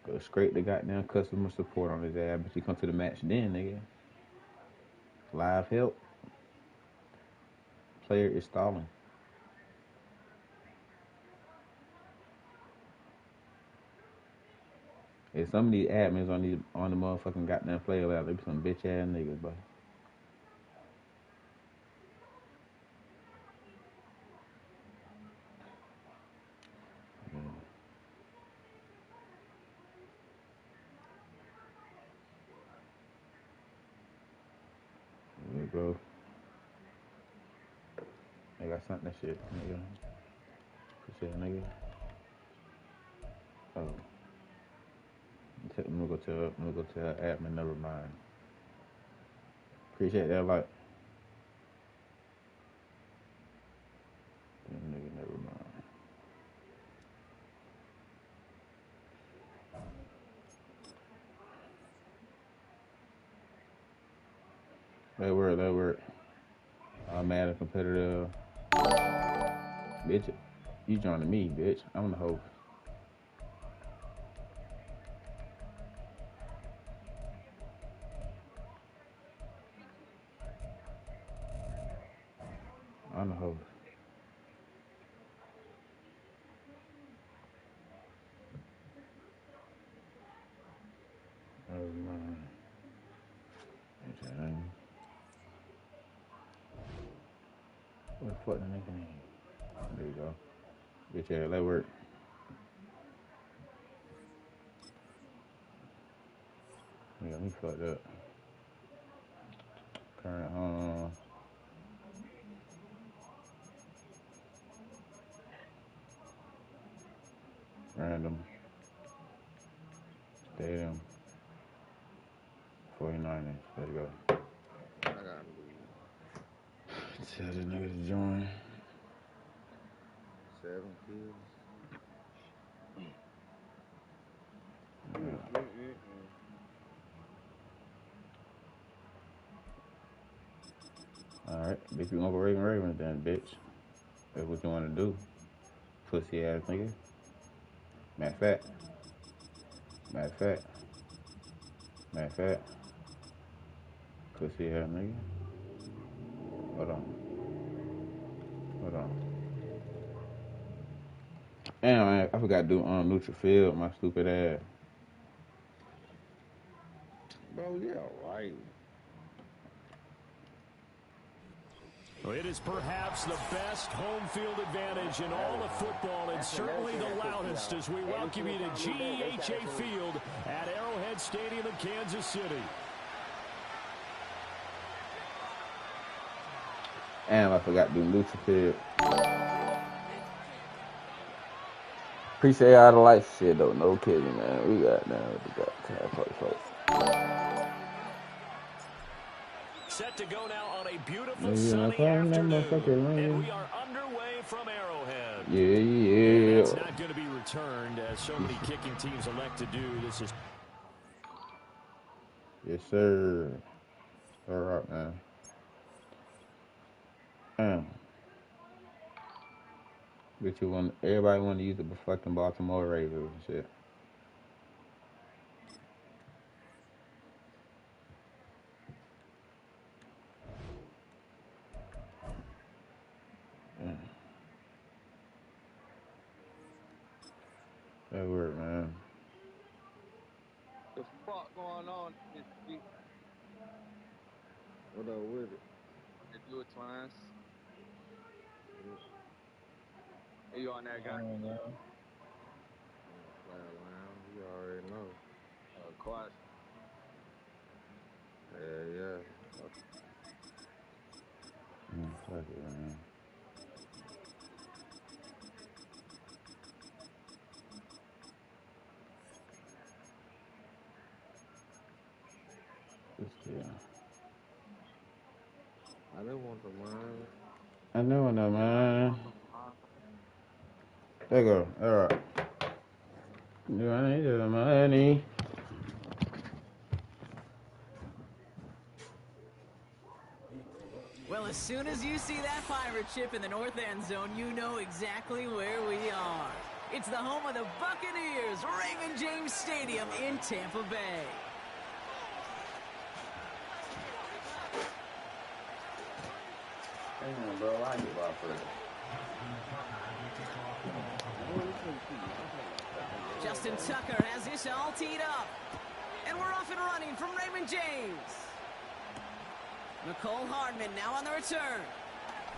Go scrape the goddamn customer support on his ass. But you come to the match then, nigga. Live help. Player is stalling. If some of these admins on the motherfucking goddamn player lab, they be some bitch ass niggas, bro. Yeah, bro. I got something that shit, nigga. Appreciate it, nigga. Oh. I'm gonna go tell admin, never mind. Appreciate that, like. Nigga, never mind. They were. Madden competitive. Bitch, you joining me, bitch. I'm the host. I'm the host. Oh, man. What the fuck the nigga name? There you go. Bitch, yeah, that work. You got me fucked up. Current, random. Stadium. 49ers. There you go. I gotta leave. Tell the niggas to join. 7 kills. Alright, bitch, you gonna go Ravens then, bitch. That's what you wanna do. Pussy ass nigga. Matter of fact. Pussy ass nigga. Hold on. Damn, man, I forgot to do neutral field, my stupid ass. Bro, yeah, right. Well, it is perhaps the best home field advantage in all of football, and certainly the loudest as we welcome you to GEHA Field at Arrowhead Stadium in Kansas City. Damn, I forgot to do neutral field. Appreciate all the light shit, though. No kidding, man. We got folks. Set to go now on a beautiful sunny afternoon, and we are underway from Arrowhead. Yeah. It's not going to be returned, as so many kicking teams elect to do. This is. Yes, sir. All right, man. But everybody want to use the fucking Baltimore Ravens and shit. That work, man. The fuck going on this week? What up with it? They do it twice. You on that guy? Play around. You already know. Quash. Yeah. Fuck it, man. I didn't want the money. I know, man. There you go. All right. Do I need the money? Well, as soon as you see that pirate ship in the north end zone, you know exactly where we are. It's the home of the Buccaneers, Raymond James Stadium in Tampa Bay. Damn, bro, I get off for it. Justin Tucker has this all teed up. And we're off and running from Raymond James. Nicole Hardman now on the return.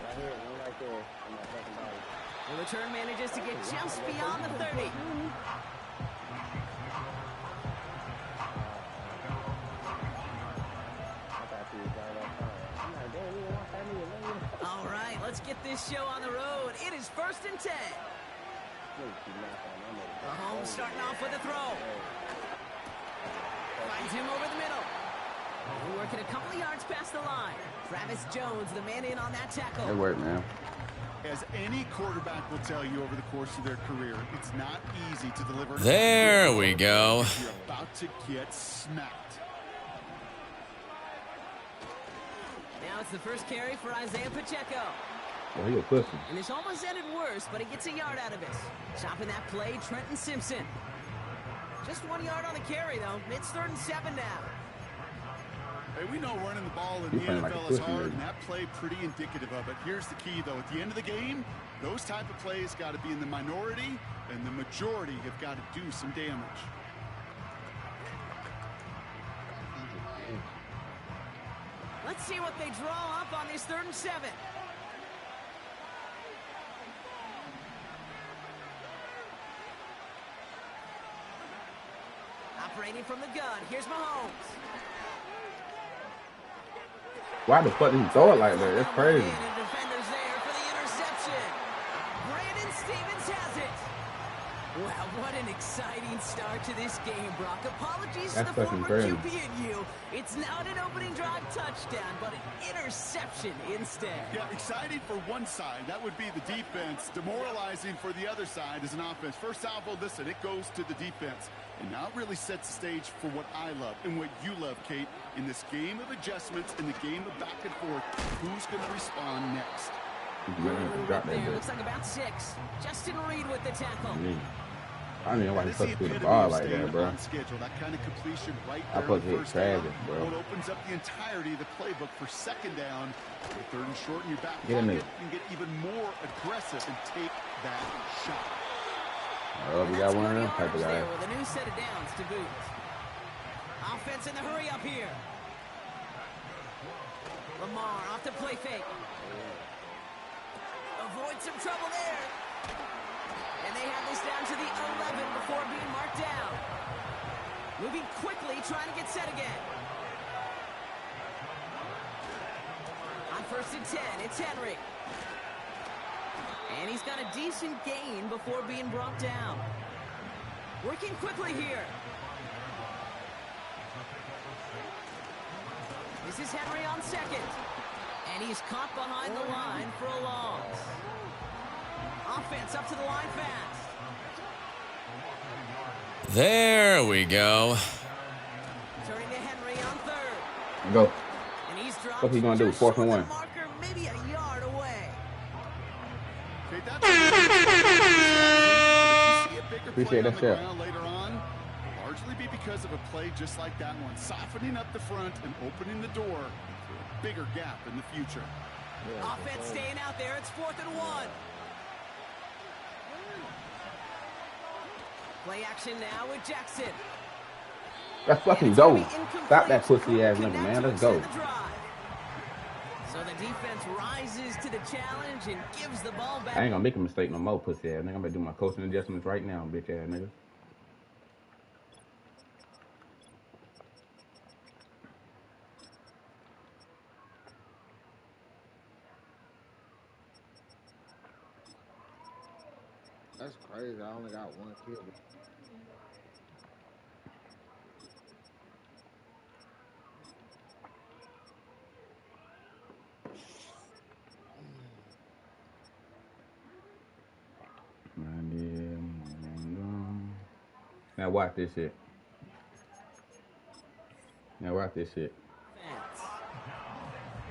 Right here, one right there. On my second body. The return manages to get just beyond the 30. All right, let's get this show on the road. It is 1st and 10. Mahomes starting off with a throw. Finds him over the middle. We're working a couple of yards past the line. Travis Jones, the man in on that tackle. It worked, man. As any quarterback will tell you over the course of their career, it's not easy to deliver. There we go. You're about to get smacked. Now it's the first carry for Isaiah Pacheco. Well, he a pussy. And this almost ended worse, but he gets a yard out of it. Chopping that play, Trenton Simpson. Just 1 yard on the carry, though. It's 3rd and 7 now. Hey, we know running the ball in the NFL is hard, and that play pretty indicative of it. Here's the key, though. At the end of the game, those type of plays got to be in the minority, and the majority have got to do some damage. Let's see what they draw up on this 3rd and 7. Operating from the gun, here's Mahomes. Why the fuck did he throw it like that? That's crazy. And defenders there for the interception. Brandon Stevens has it. Wow, what an exciting start to this game, Brock. Apologies to the former QB and you. It's not an opening drive touchdown, but an interception instead. Yeah, exciting for one side. That would be the defense. Demoralizing for the other side as an offense. First salvo, listen, it goes to the defense. And now it really sets the stage for what I love and what you love, Kate, in this game of adjustments, in the game of back and forth. Who's going to respond next? Looks like about 6. Justin Reed with the tackle. I don't even know why he touched through the ball like that, bro. That kind of completion right I there. put it tragic, bro. It opens up the entirety of the playbook for 2nd down. 3rd and short in your back pocket. You can get even more aggressive and take that shot. Oh, we got one of them type of guys. With a new set of downs to boot. Offense in the hurry up here. Lamar off the play fake. Avoid some trouble there. And they have this down to the 11 before being marked down. Moving quickly, trying to get set again. On 1st and 10, it's Henry. And he's got a decent gain before being brought down. Working quickly here. This is Henry on 2nd. And he's caught behind the line for a loss. Offense up to the line fast. There we go. Turning to Henry on 3rd. Go. And he's dropped. What's he gonna do? 4th and 1. Marker, maybe a yard away. Appreciate that shot. Later on, largely be because of a play just like that one, softening up the front and opening the door for a bigger gap in the future. Offense staying out there. It's 4th and 1. Play action now with Jackson. Let's fucking go. Stop that pussy ass nigga, man. Let's go. So the defense rises to the challenge and gives the ball back. I ain't gonna make a mistake no more, pussy ass nigga. I'm gonna do my coaching adjustments right now, bitch ass nigga. That's crazy. I only got 1 kill. Now watch this shit. Now watch this shit.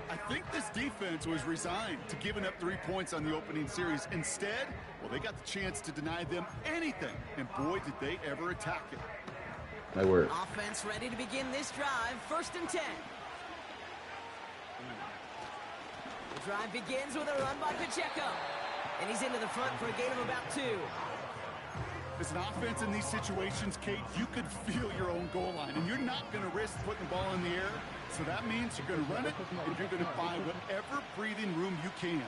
I think this defense was resigned to giving up 3 points on the opening series. Instead, well, they got the chance to deny them anything. And boy, did they ever attack it. That works. Offense ready to begin this drive. 1st and 10. The drive begins with a run by Pacheco. And he's into the front for a gain of about 2. As an offense in these situations, Kate, you could feel your own goal line, and you're not going to risk putting the ball in the air. So that means you're going to run it, and you're going to find whatever breathing room you can.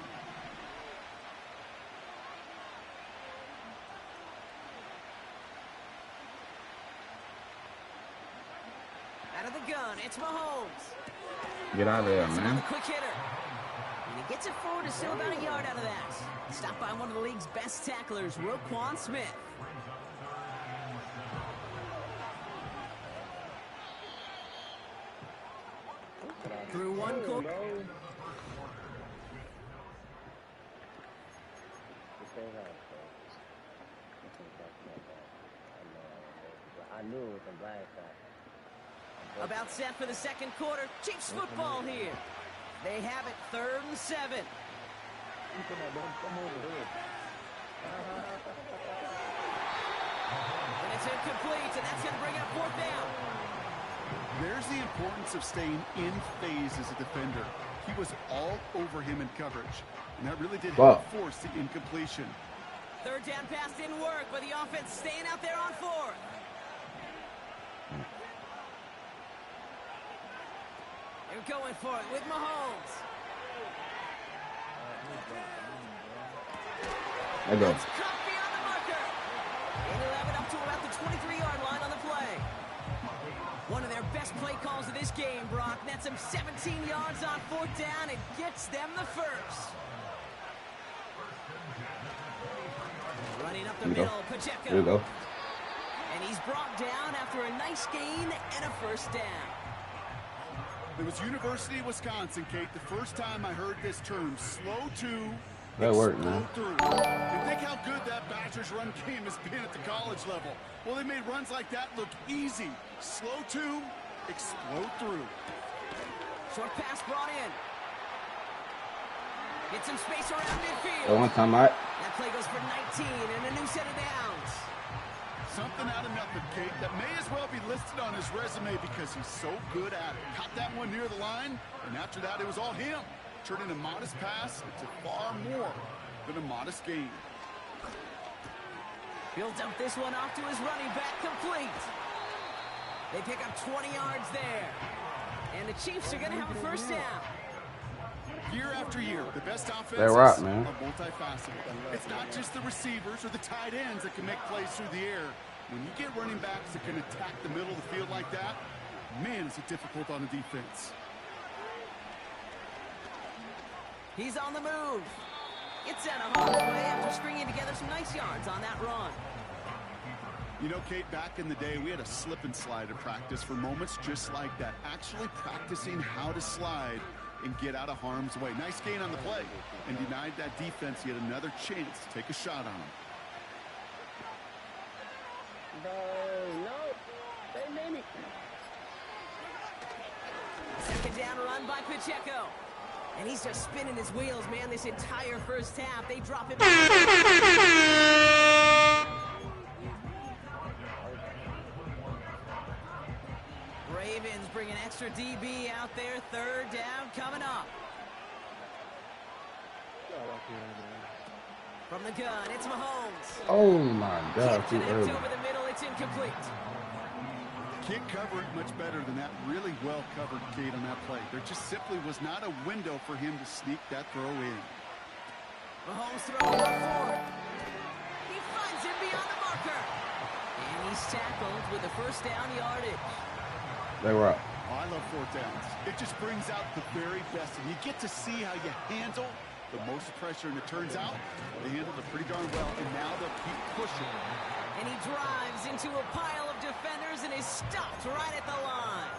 Out of the gun, it's Mahomes. Get out of there, man. Another quick hitter. And he gets it forward to still about a yard out of that. Stopped by one of the league's best tacklers, Roquan Smith. Through one quarter. I knew it was a blind side. About set for the 2nd quarter. Chiefs football here. They have it 3rd and 7. And it's incomplete, and that's going to bring up 4th down. There's the importance of staying in phase as a defender. He was all over him in coverage, and that really did help force the incompletion. 3rd down pass didn't work, but the offense staying out there on 4th. They're going for it with Mahomes. It's caught beyond the marker. And he'll have it up to about the 23-yard line on the play. One of their best play calls of this game, Brock. Nets them 17 yards on 4th down and gets them the first. Running up the middle, Pacheco. There you go. And he's brought down after a nice gain and a 1st down. It was University of Wisconsin, Kate, the first time I heard this term, slow to that worked, man. Through. And think how good that Badgers run game has been at the college level. Well, they made runs like that look easy. Slow to explode through. Short pass brought in. Get some space around midfield. One time out. That play goes for 19 and a new set of downs. Something out of nothing, Kate, that may as well be listed on his resume because he's so good at it. Caught that one near the line, and after that, it was all him. Turning a modest pass into far more than a modest gain. He'll dump this one off to his running back, complete. They pick up 20 yards there. And the Chiefs are going to have a 1st down. Year after year, the best offenses are multifaceted. It's not just the receivers or the tight ends that can make plays through the air. When you get running backs that can attack the middle of the field like that, man, is it difficult on the defense. He's on the move. It's out of harm's way after stringing together some nice yards on that run. You know, Kate, back in the day, we had a slip and slide at practice for moments just like that. Actually practicing how to slide and get out of harm's way. Nice gain on the play, and denied that defense yet another chance to take a shot on him. No. 2nd down run by Pacheco. And he's just spinning his wheels, man, this entire 1st half. They drop him. Ravens bring an extra DB out there. 3rd down coming up. From the gun, it's Mahomes. Oh, my God. Too early. Over the middle, it's incomplete. Can't cover it much better than that. Really well covered, Kate, on that play. There just simply was not a window for him to sneak that throw in. Mahomes throwing up forward. He finds him beyond the marker. And he's tackled with the 1st down yardage. They were up. Oh, I love 4th downs. It just brings out the very best. And you get to see how you handle the most pressure. And it turns out they handled it pretty darn well. And now they'll keep pushing. And he drives into a pile of defenders and is stopped right at the line.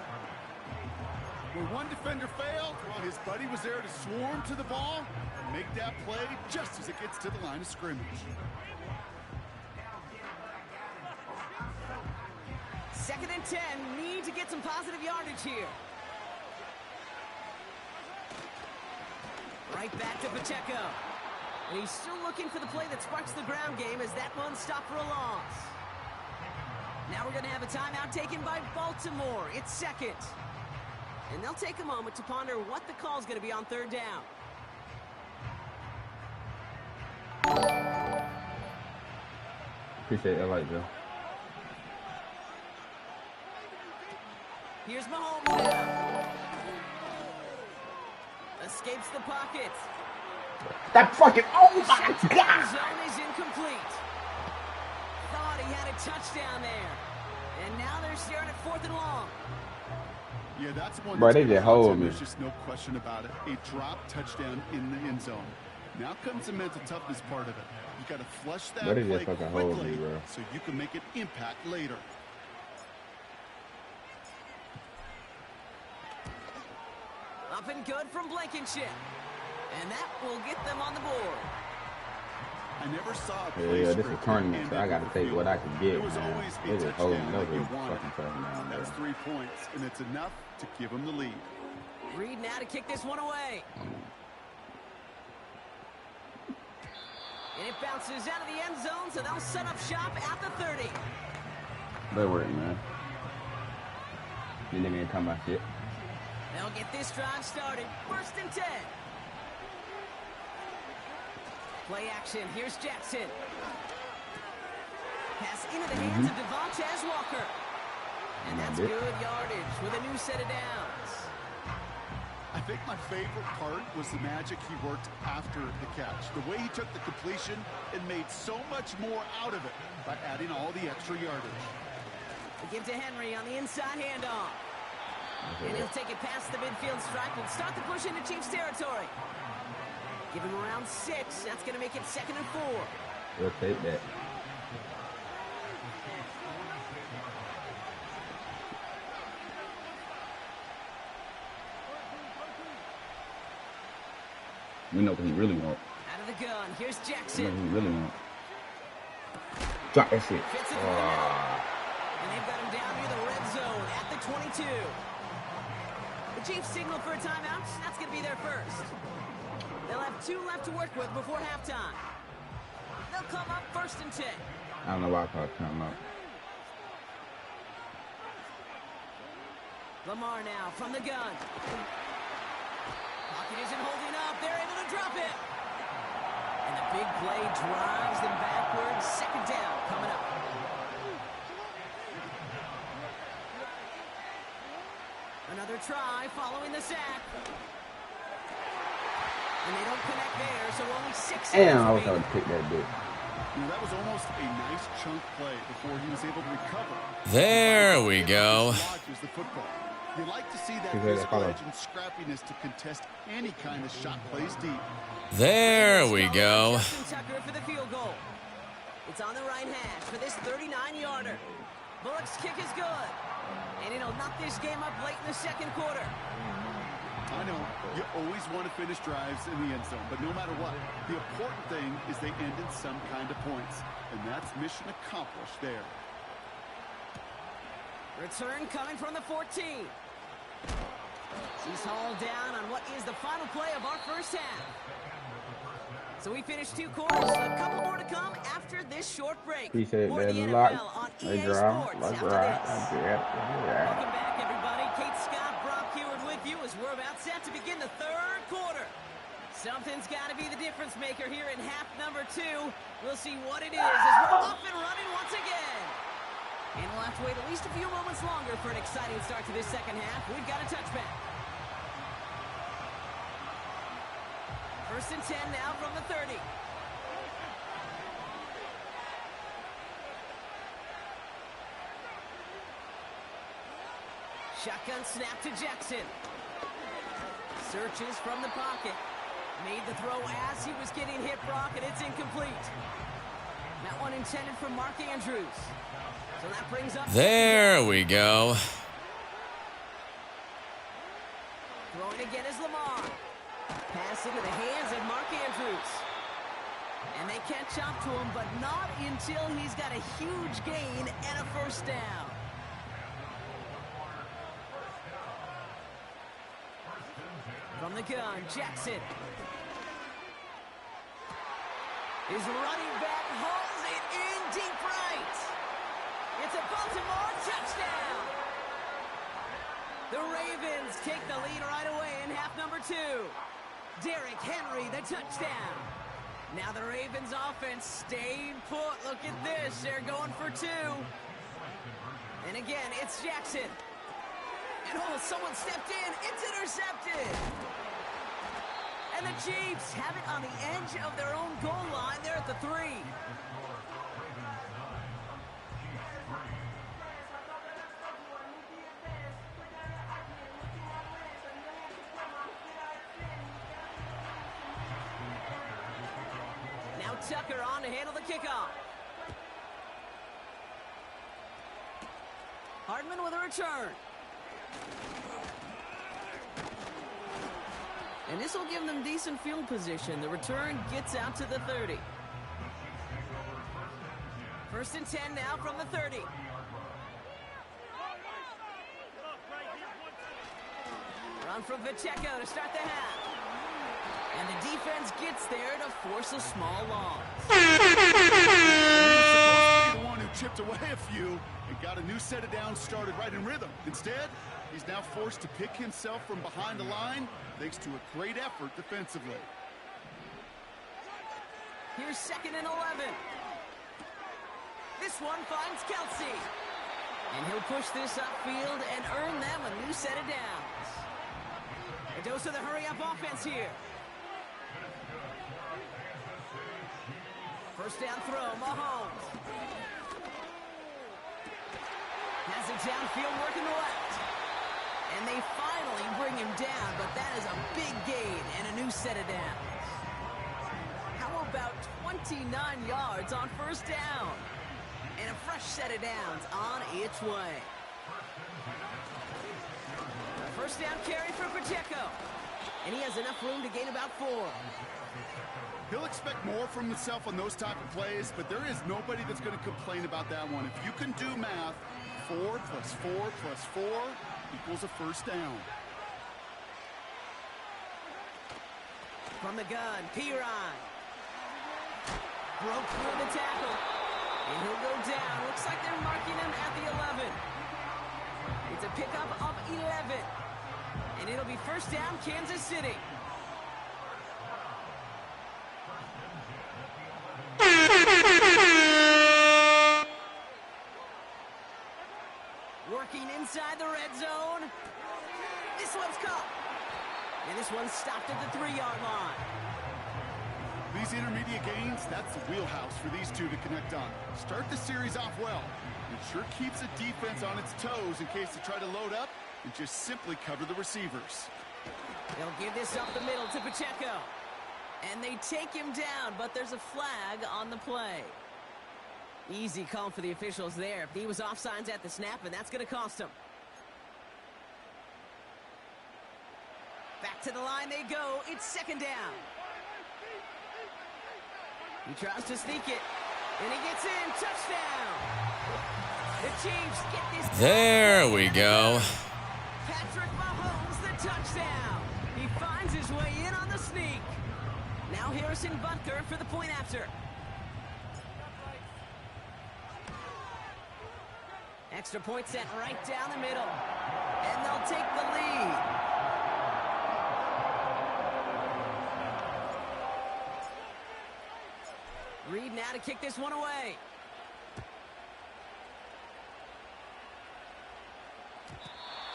When one defender failed, well, his buddy was there to swarm to the ball and make that play just as it gets to the line of scrimmage. 2nd and 10. Need to get some positive yardage here. Right back to Pacheco. And he's still looking for the play that sparks the ground game as that one stopped for a loss. Now we're going to have a timeout taken by Baltimore. It's 2nd. And they'll take a moment to ponder what the call is going to be on 3rd down. Appreciate that light, Joe. Here's Mahomes now. Escapes the pocket. That fucking, oh my God! Zone is incomplete. Thought he had a touchdown there. And now they're staring at 4th and long. Yeah, that's one. Bro, they just hold me. There's just no question about it. A drop touchdown in the end zone. Now comes the mental toughness part of it. You got to flush that play quickly so you can make an impact later. Up and good from Blankenship. And that will get them on the board. I never saw a play this is a tournament, so I got to take what I can get, man. They just holding those fucking touchdowns. That's 3 points, and it's enough to give them the lead. Reed now to kick this one away. And it bounces out of the end zone, so they'll set up shop at the 30. They're working, man. You nigga ain't talking about shit. They'll get this drive started. 1st and 10. Play action. Here's Jackson. Pass into the hands of Devontae Walker. And that's good yardage with a new set of downs. I think my favorite part was the magic he worked after the catch. The way he took the completion and made so much more out of it by adding all the extra yardage. They give to Henry on the inside handoff. And he'll take it past the midfield stripe and start the push into Chiefs territory. Give him around 6. That's going to make it 2nd and 4. We'll take that. We know what he really wants. Out of the gun. Here's Jackson. We know what he really wants. Drop that shit. Fits it through the middle. And they've got him down near the red zone at the 22. The Chiefs signal for a timeout. That's going to be their first. They'll have 2 left to work with before halftime. They'll come up 1st and 10. I don't know why I call it timeout. Lamar now from the gun. Pocket isn't holding up. They're able to drop it. And the big play drives them backwards. 2nd down coming up. Another try following the sack. And they don't connect there, so only 6 Damn, I was trying to pick that bit. You know, that was almost a nice chunk play before he was able to recover. There we go. The football. You like to see that physical edge and scrappiness to contest any kind of shot plays deep. There we go. Justin Tucker for the field goal. It's on the right hash for this 39-yarder. Bullock's kick is good. And it'll knock this game up late in the 2nd quarter. I know, you always want to finish drives in the end zone, but no matter what, the important thing is they end in some kind of points. And that's mission accomplished there. Return coming from the 14. He's hauled down on what is the final play of our first half. So we finished 2 quarters. A couple more to come after this short break. Appreciate More that. of the Lock. NFL on EA Draw. Sports Lock. after this. Welcome back, everybody. Kate Scott, Brock Heward with you as we're about set to begin the 3rd quarter. Something's got to be the difference maker here in half number 2. We'll see what it is as we're up and running once again. And we'll have to wait at least a few moments longer for an exciting start to this 2nd half. We've got a touchback. 1st and 10 now from the 30. Shotgun snap to Jackson. Searches from the pocket. Made the throw as he was getting hit, Brock, and it's incomplete. That one intended for Mark Andrews. So that brings up... There we go. Throwing again is Lamar. Pass into the hands of Mark Andrews. And they catch up to him, but not until he's got a huge gain and a 1st down. From the gun, Jackson. His running back hauls it in deep right. It's a Baltimore touchdown. The Ravens take the lead right away in half number 2. Derrick Henry, the touchdown. Now the Ravens offense staying put. Look at this. They're going for 2. And again, it's Jackson. And oh, someone stepped in. It's intercepted. And the Chiefs have it on the edge of their own goal line. They're at the 3. Now Tucker on to handle the kickoff. Hardman with a return. And this will give them decent field position. The return gets out to the 30. 1st and 10 now from the 30. On from Pacheco to start the half. And the defense gets there to force a small loss. He was supposed to be the one who chipped away a few and got a new set of downs started right in rhythm. Instead, he's now forced to pick himself from behind the line thanks to a great effort defensively. Here's 2nd and 11. This one finds Kelsey. And he'll push this upfield and earn them a new set of downs. A dose of the hurry-up offense here. First down throw, Mahomes. Has it downfield working the left. And they finally bring him down, but that is a big gain and a new set of downs. How about 29 yards on first down? And a fresh set of downs on its way. First down carry for Pacheco. And he has enough room to gain about 4. He'll expect more from himself on those type of plays, but there is nobody that's going to complain about that one. If you can do math, 4 plus 4 plus 4 equals a first down. From the gun, Piran. Broke through the tackle. And he'll go down. Looks like they're marking him at the 11. It's a pickup of 11. And it'll be first down, Kansas City. Working inside the red zone. This one's caught. And this one's stopped at the 3-yard line. These intermediate gains, that's the wheelhouse for these two to connect on. Start the series off well. It sure keeps the defense on its toes in case they try to load up and just simply cover the receivers. They'll give this up the middle to Pacheco. And they take him down, but there's a flag on the play. Easy call for the officials there. He was offsides at the snap, and that's going to cost him. Back to the line they go. It's 2nd down. He tries to sneak it, and he gets in. Touchdown. The Chiefs get this. There we go. Patrick Mahomes, the touchdown. He finds his way in on the sneak. Now Harrison Butker for the point after. Extra point sent right down the middle. And they'll take the lead. Reed now to kick this one away.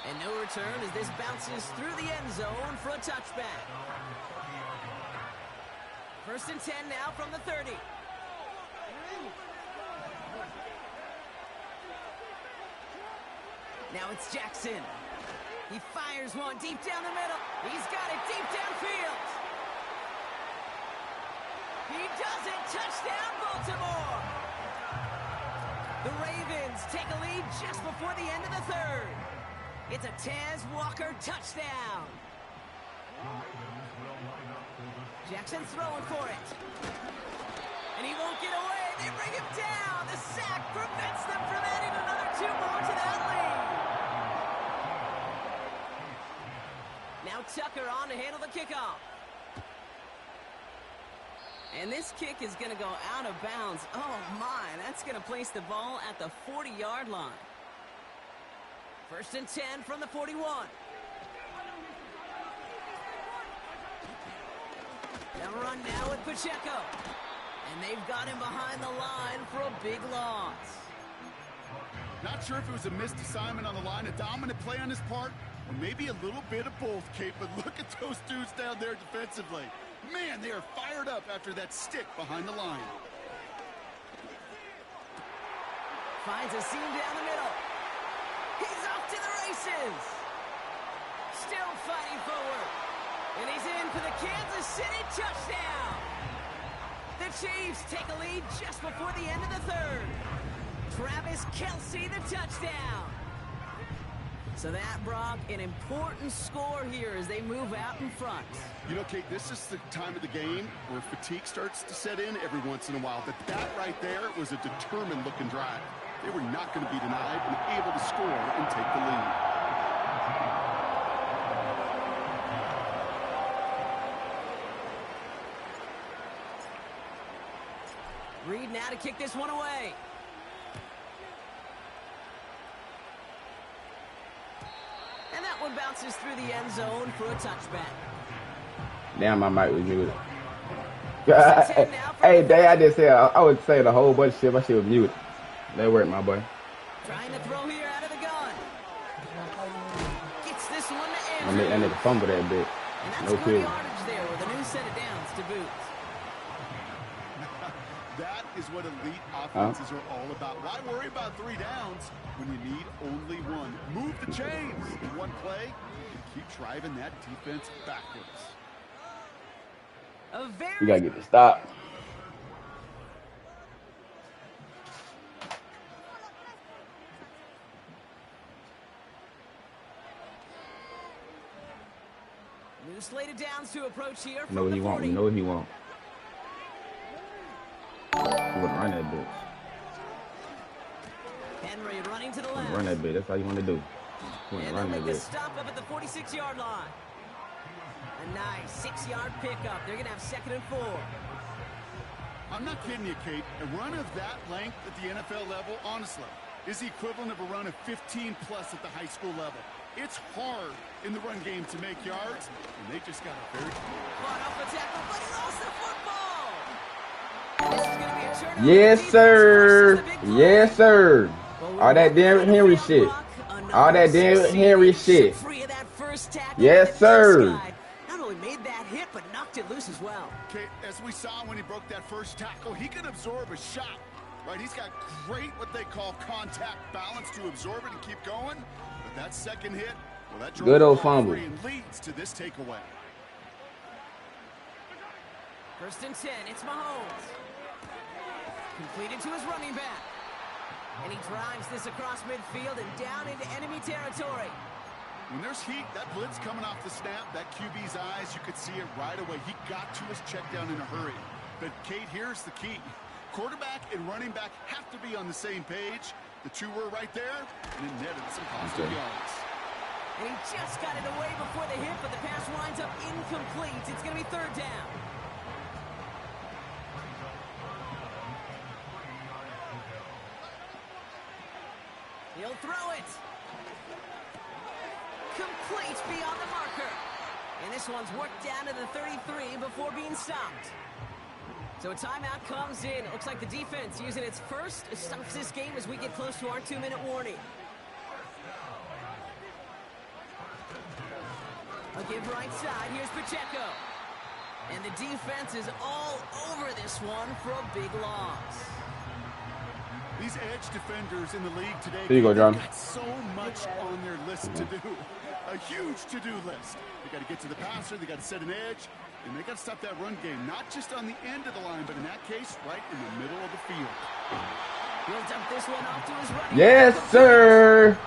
And no return as this bounces through the end zone for a touchback. 1st and 10 now from the 30. Now it's Jackson. He fires one deep down the middle. He's got it deep downfield. He does it. Touchdown, Baltimore. The Ravens take a lead just before the end of the 3rd. It's a Tez Walker touchdown. Jackson's throwing for it. And he won't get away. They bring him down. The sack prevents them from adding another 2 more to that lead. Now Tucker on to handle the kickoff. And this kick is going to go out of bounds. Oh, my. That's going to place the ball at the 40-yard line. 1st and 10 from the 41. They'll run now with Pacheco. And they've got him behind the line for a big loss. Not sure if it was a missed assignment on the line, a dominant play on his part, or maybe a little bit of both, Kate. But look at those dudes down there defensively. Man, they are fired up after that stick behind the line. Finds a seam down the middle. He's off to the races. Still fighting forward. And he's in for the Kansas City touchdown. The Chiefs take a lead just before the end of the 3rd. Travis Kelce, the touchdown. So that, Brock, an important score here as they move out in front. You know, Kate, this is the time of the game where fatigue starts to set in every once in a while. But that right there was a determined-looking drive. They were not going to be denied and able to score and take the lead. now to kick this one away. And that one bounces through the end zone for a touchback. Damn, my mic was muted. Hey, Day, I just said I was saying a whole bunch of shit. My shit was muted. That worked, my boy. Trying to throw here out of the gun. Gets this one to I made that nigga fumble that bit. No kidding. Yardage there with a new set of downs to boot. That is what elite offenses are all about. Why worry about 3 downs when you need only one? Move the chains in one play and keep driving that defense backwards. We gotta get the stop. New slate of downs to approach here. Know what he want. We know what he want. He wouldn't run that bitch. Henry running to the left. Run that bitch. That's all you want to do. He wouldn't run that bitch. Stop up at the 46-yard line. A nice 6-yard pickup. They're going to have 2nd and 4. I'm not kidding you, Kate. A run of that length at the NFL level, honestly, is the equivalent of a run of 15-plus at the high school level. It's hard in the run game to make yards, and they just got a very... Caught off the tackle, but he lost the football. This is going to be a turnover. Yes, sir. Yes, sir. All that Derrick Henry shit. All that Derrick Henry shit. Yes, sir. Not only made that hit, but knocked it loose as well. Okay, as we saw when he broke that first tackle, he can absorb a shot, right? He's got great, what they call contact balance to absorb it and keep going. But that second hit, well, that good old fumble. And leads to this takeaway. 1st and 10, it's Mahomes. Completed to his running back. And he drives this across midfield and down into enemy territory. When there's heat, that blitz coming off the snap, that QB's eyes, you could see it right away. He got to his check down in a hurry. But, Kate, here's the key. Quarterback and running back have to be on the same page. The two were right there, and it netted some positive yards. And he just got it away before the hit, but the pass winds up incomplete. It's going to be 3rd down. He'll throw it. Complete beyond the marker. And this one's worked down to the 33 before being stopped. So a timeout comes in. It looks like the defense using its first stops this game as we get close to our 2-minute warning. A give right side. Here's Pacheco. And the defense is all over this one for a big loss. These edge defenders in the league today, there you go, John. Got so much on their list to do. A huge to-do list. They got to get to the passer, they got to set an edge, and they got to stop that run game, not just on the end of the line, but in that case, right in the middle of the field. He'll dump this one off to his running yes, back. Sir.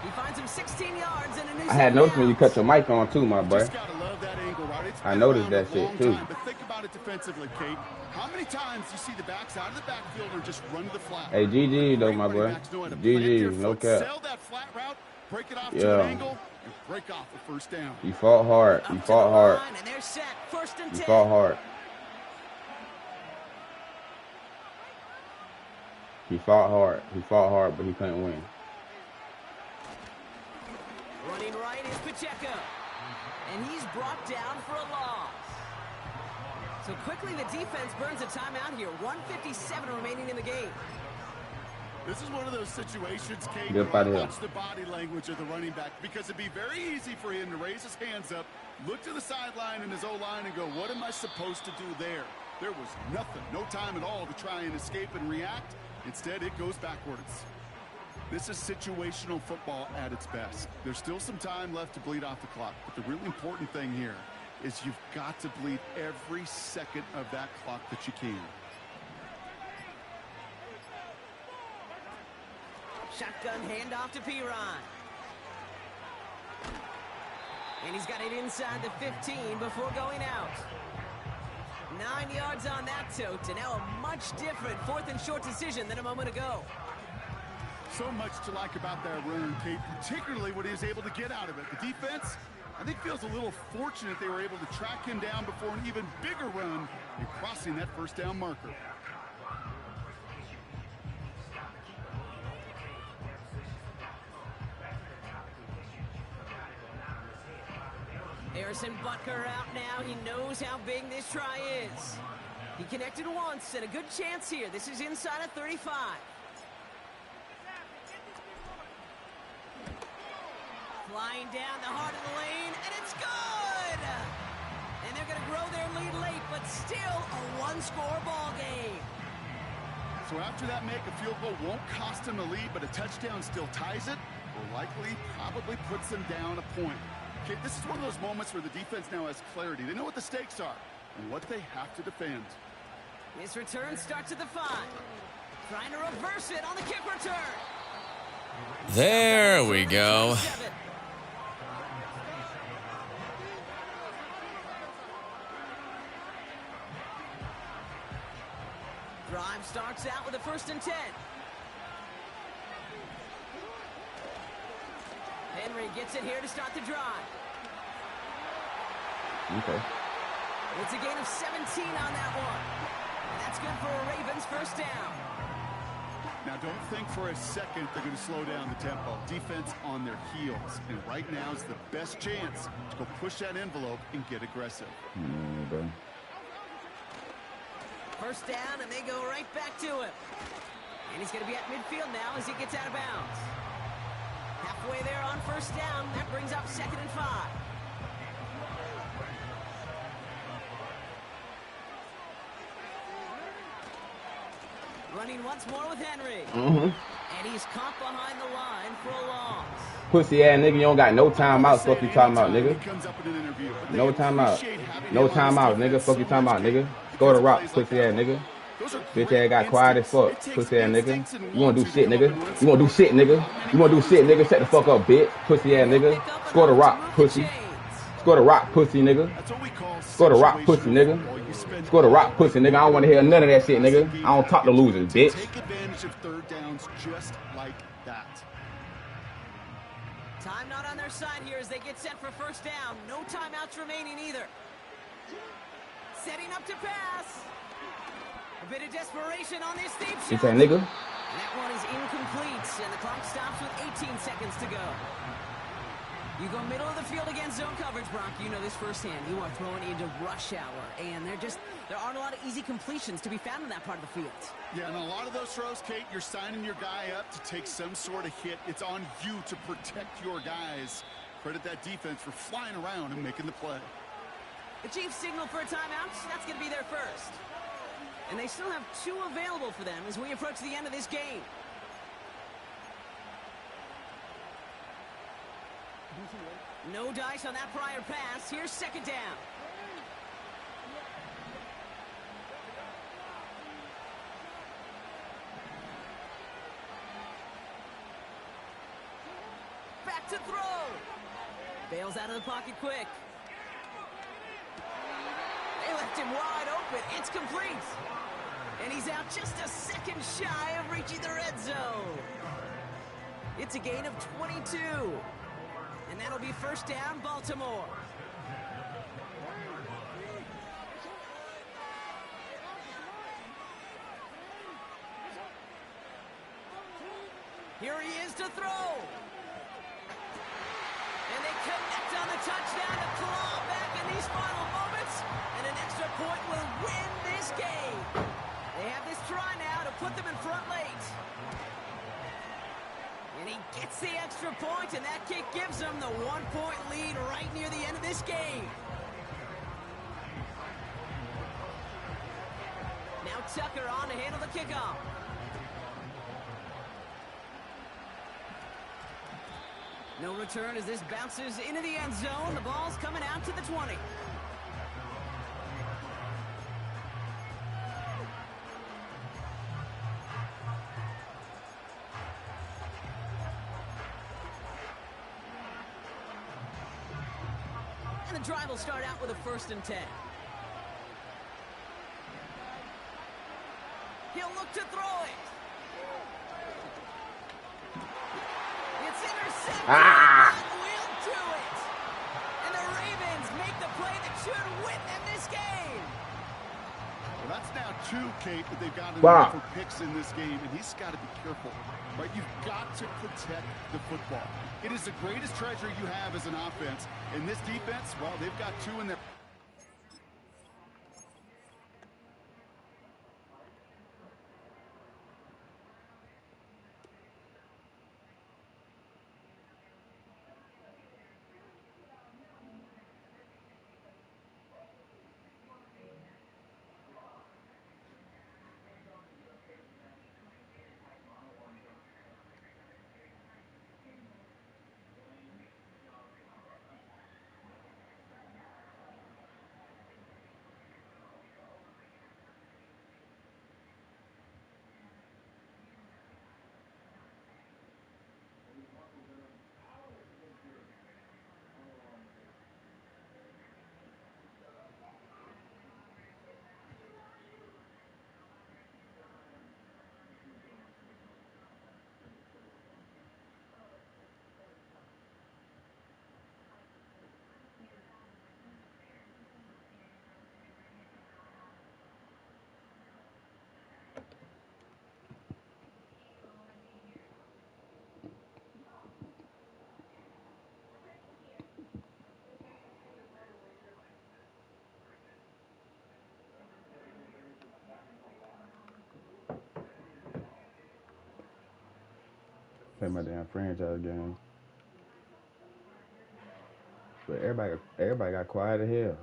He finds him 16 yards and a new I had noticed when you cut your mic on too, my boy. Just gotta love that angle, right? It's I noticed that shit too. But think about it defensively, Kate. How many times you see the backs out of the backfield or just run to the flat? Hey, GG though, my boy. GG, no cap. Sell that flat route, break it off to an angle, and break off the 1st down. You fought hard. You fought hard. And they're set. 1st and 10. You fought hard. He fought hard. He fought hard, but he couldn't win. Running right is Pacheco. And he's brought down for a loss. So quickly the defense burns a timeout here. 1:57 remaining in the game. This is one of those situations, Kate, where I watch the body language of the running back, because it'd be very easy for him to raise his hands up, look to the sideline in his O-line and go, what am I supposed to do there? There was nothing, no time at all to try and escape and react. Instead, it goes backwards. This is situational football at its best. There's still some time left to bleed off the clock, but the really important thing here is you've got to bleed every second of that clock that you can. Shotgun handoff to Piron. And he's got it inside the 15 before going out. 9 yards on that tote, and now a much different 4th and short decision than a moment ago. So much to like about that run, Kate, particularly what he was able to get out of it. The defense, I think, feels a little fortunate they were able to track him down before an even bigger run and crossing that 1st down marker. Harrison Butker out now. He knows how big this try is. He connected once and a good chance here. This is inside of 35. Flying down the heart of the lane, and it's good! And they're going to grow their lead late, but still a one-score ball game. So after that make, a field goal won't cost them the lead, but a touchdown still ties it, or likely probably puts them down a point. Okay, this is one of those moments where the defense now has clarity. They know what the stakes are and what they have to defend. This return starts at the 5. Trying to reverse it on the kick return. There we go. Drive starts out with a 1st and 10. Henry gets it here to start the drive. Okay. It's a gain of 17 on that one. And that's good for a Ravens 1st down. Now, don't think for a second they're going to slow down the tempo. Defense on their heels. And right now is the best chance to go push that envelope and get aggressive. Bro. 1st down, and they go right back to him. And he's going to be at midfield now as he gets out of bounds. Halfway there on 1st down. That brings up 2nd and 5. Running once more with Henry. And he's caught behind the line for a loss. Pussy ass nigga, you don't got no timeouts. Fuck you talking about, nigga. No timeout. No timeout, nigga. Fuck you talking about, nigga. Score the rock, pussy ass nigga. Bitch ass got quiet as fuck, pussy ass nigga. You wanna do shit, nigga? You wanna do shit, nigga? You wanna do shit, nigga? Shut the fuck up, bitch. Pussy ass nigga. Score the rock, pussy. Score the rock, pussy, nigga. Score the rock, pussy, nigga. Score the rock, pussy, nigga. I don't want to hear none of that shit, nigga. I don't talk to losers, bitch. Take advantage of 3rd downs just like that. Time not on their side here as they get set for 1st down. No timeouts remaining either. Setting up to pass. A bit of desperation on this deep shot. That nigga. That one is incomplete, and the clock stops with 18 seconds to go. You go middle of the field against zone coverage, Brock. You know this firsthand. You are throwing into rush hour, and there aren't a lot of easy completions to be found in that part of the field. Yeah, and a lot of those throws, Kate, you're signing your guy up to take some sort of hit. It's on you to protect your guys. Credit that defense for flying around and making the play. The Chiefs signal for a timeout. That's going to be their first. And they still have 2 available for them as we approach the end of this game. No dice on that prior pass. Here's 2nd down. Back to throw. Bails out of the pocket quick. They left him wide open. It's complete. And he's out just a second shy of reaching the red zone. It's a gain of 22. And that'll be 1st down, Baltimore. Here he is to throw. And they connect on the touchdown to claw back in these final moments. And an extra point will win this game. They have this try now to put them in front late. And he gets the extra point, and that kick gives them the 1-point lead right near the end of this game. Now Tucker on to handle the kickoff. No return as this bounces into the end zone. The ball's coming out to the 20. And the drive will start out with a 1st and 10. He'll look to throw it. It's intercepted. We'll do it. And the Ravens make the play that should win them this game. Well, that's now 2, Kate, but they've gotten Wow. for picks in this game, and he's got to be careful. Right? You've got to protect the football. It is the greatest treasure you have as an offense. And this defense, well, they've got two in their... Play my damn franchise game. But everybody got quiet as hell.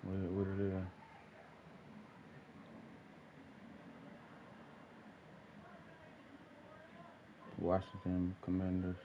What it is? Washington Commanders.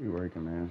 You working, man?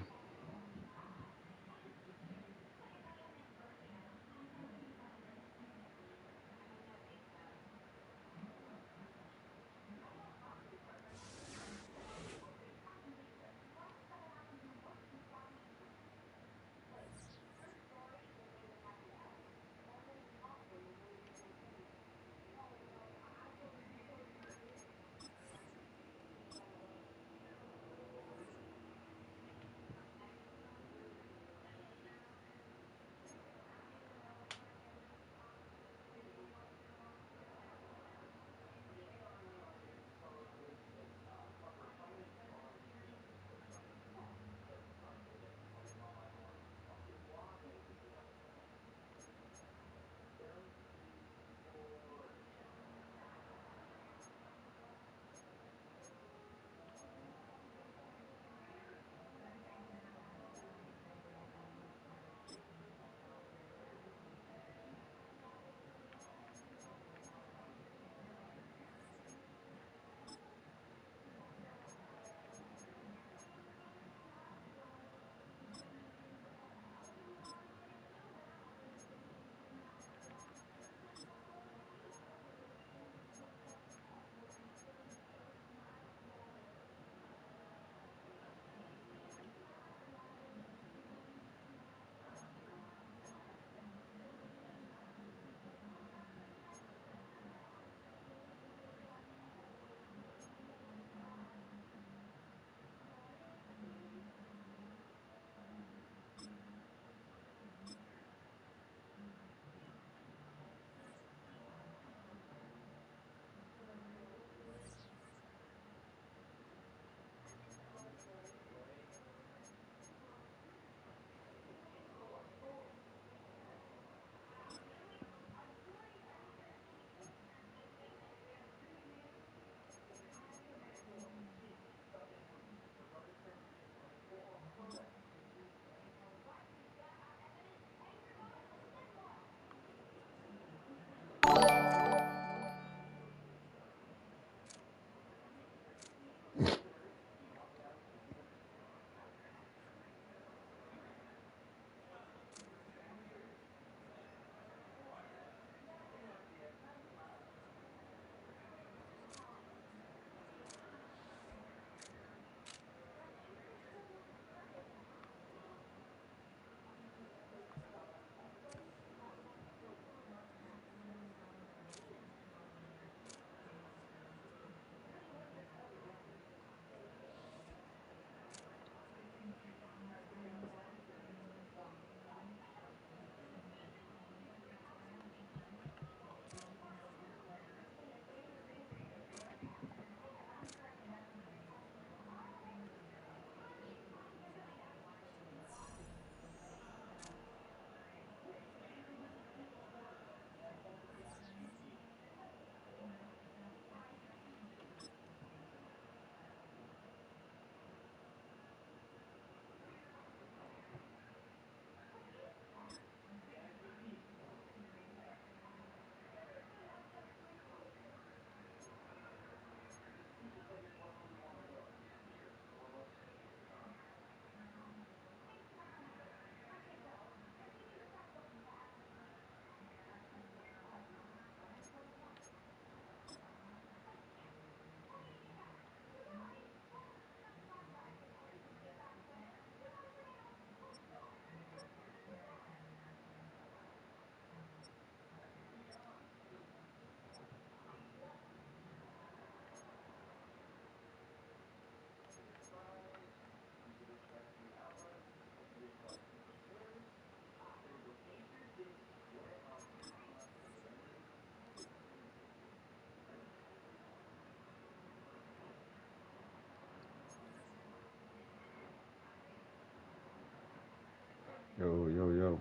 Yo, yo, yo.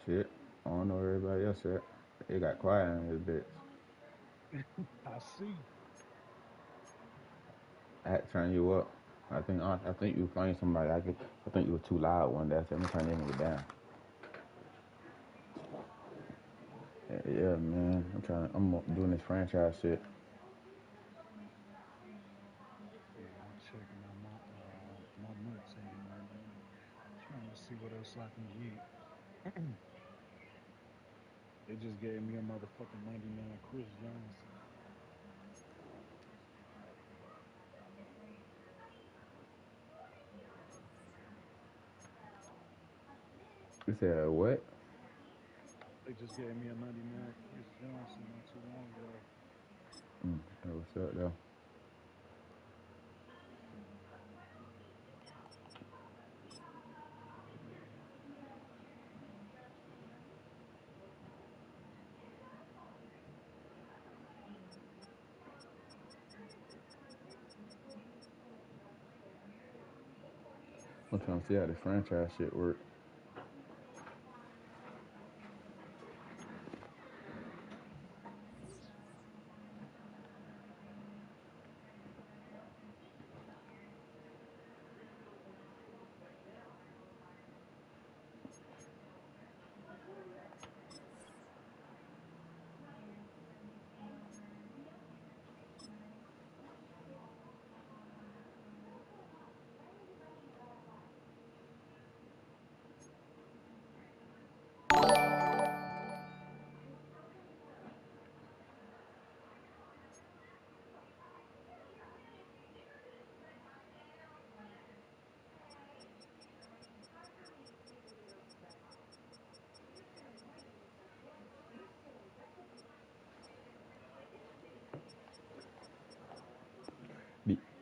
Shit. I don't know where everybody else at. It got quiet in this bitch. I see. I had to turn you up. I think you find somebody. I think you were too loud one day. I said, let me turn that nigga down. Yeah, man. I'm doing this franchise shit. Yeah, I'm checking out my nuts in right now. Trying to see what else I can get. They just gave me a motherfucking 99 Chris Johnson. You said, what? They just gave me a 99 Chris Johnson not too long ago. Hey, what's up, though? I'm trying to see how this franchise shit work.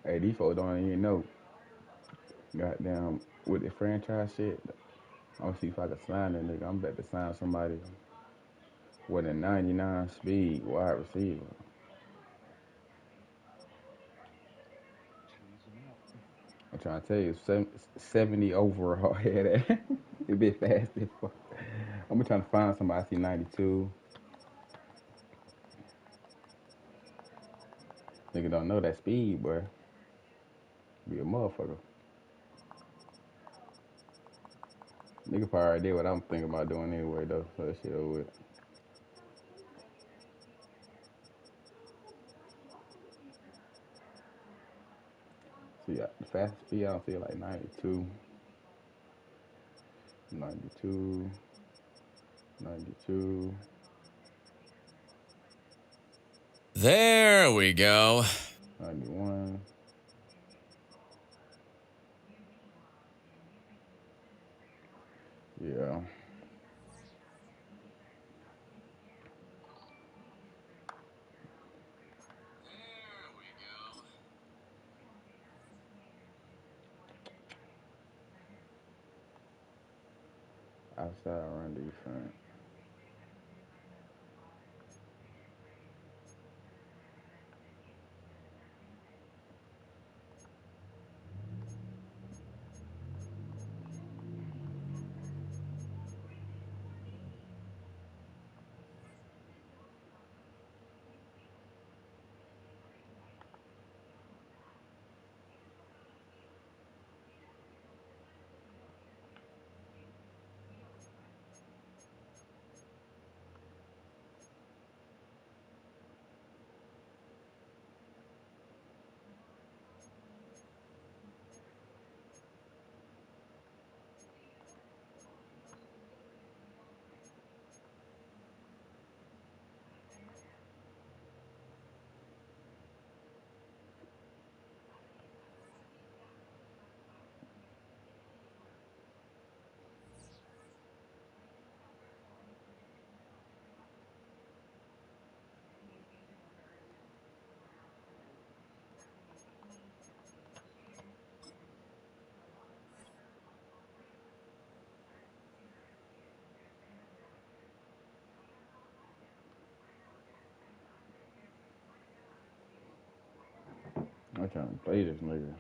Hey, these folks don't even know. Goddamn, with the franchise shit, I'm gonna see if I can sign that nigga. I'm about to sign somebody with a 99 speed wide receiver. Cheese them out. I'm trying to tell you, 70 overall. Yeah, that it be fast as fuck. I'm trying to find somebody. I see 92. Nigga don't know that speed, boy. Be a motherfucker. Nigga probably already did what I'm thinking about doing anyway, though. So that shit over with. See, the fastest speed I don't see like 92, 92, 92. There we go. 91. Yeah. Outside run defense. I'm trying to play this nigga.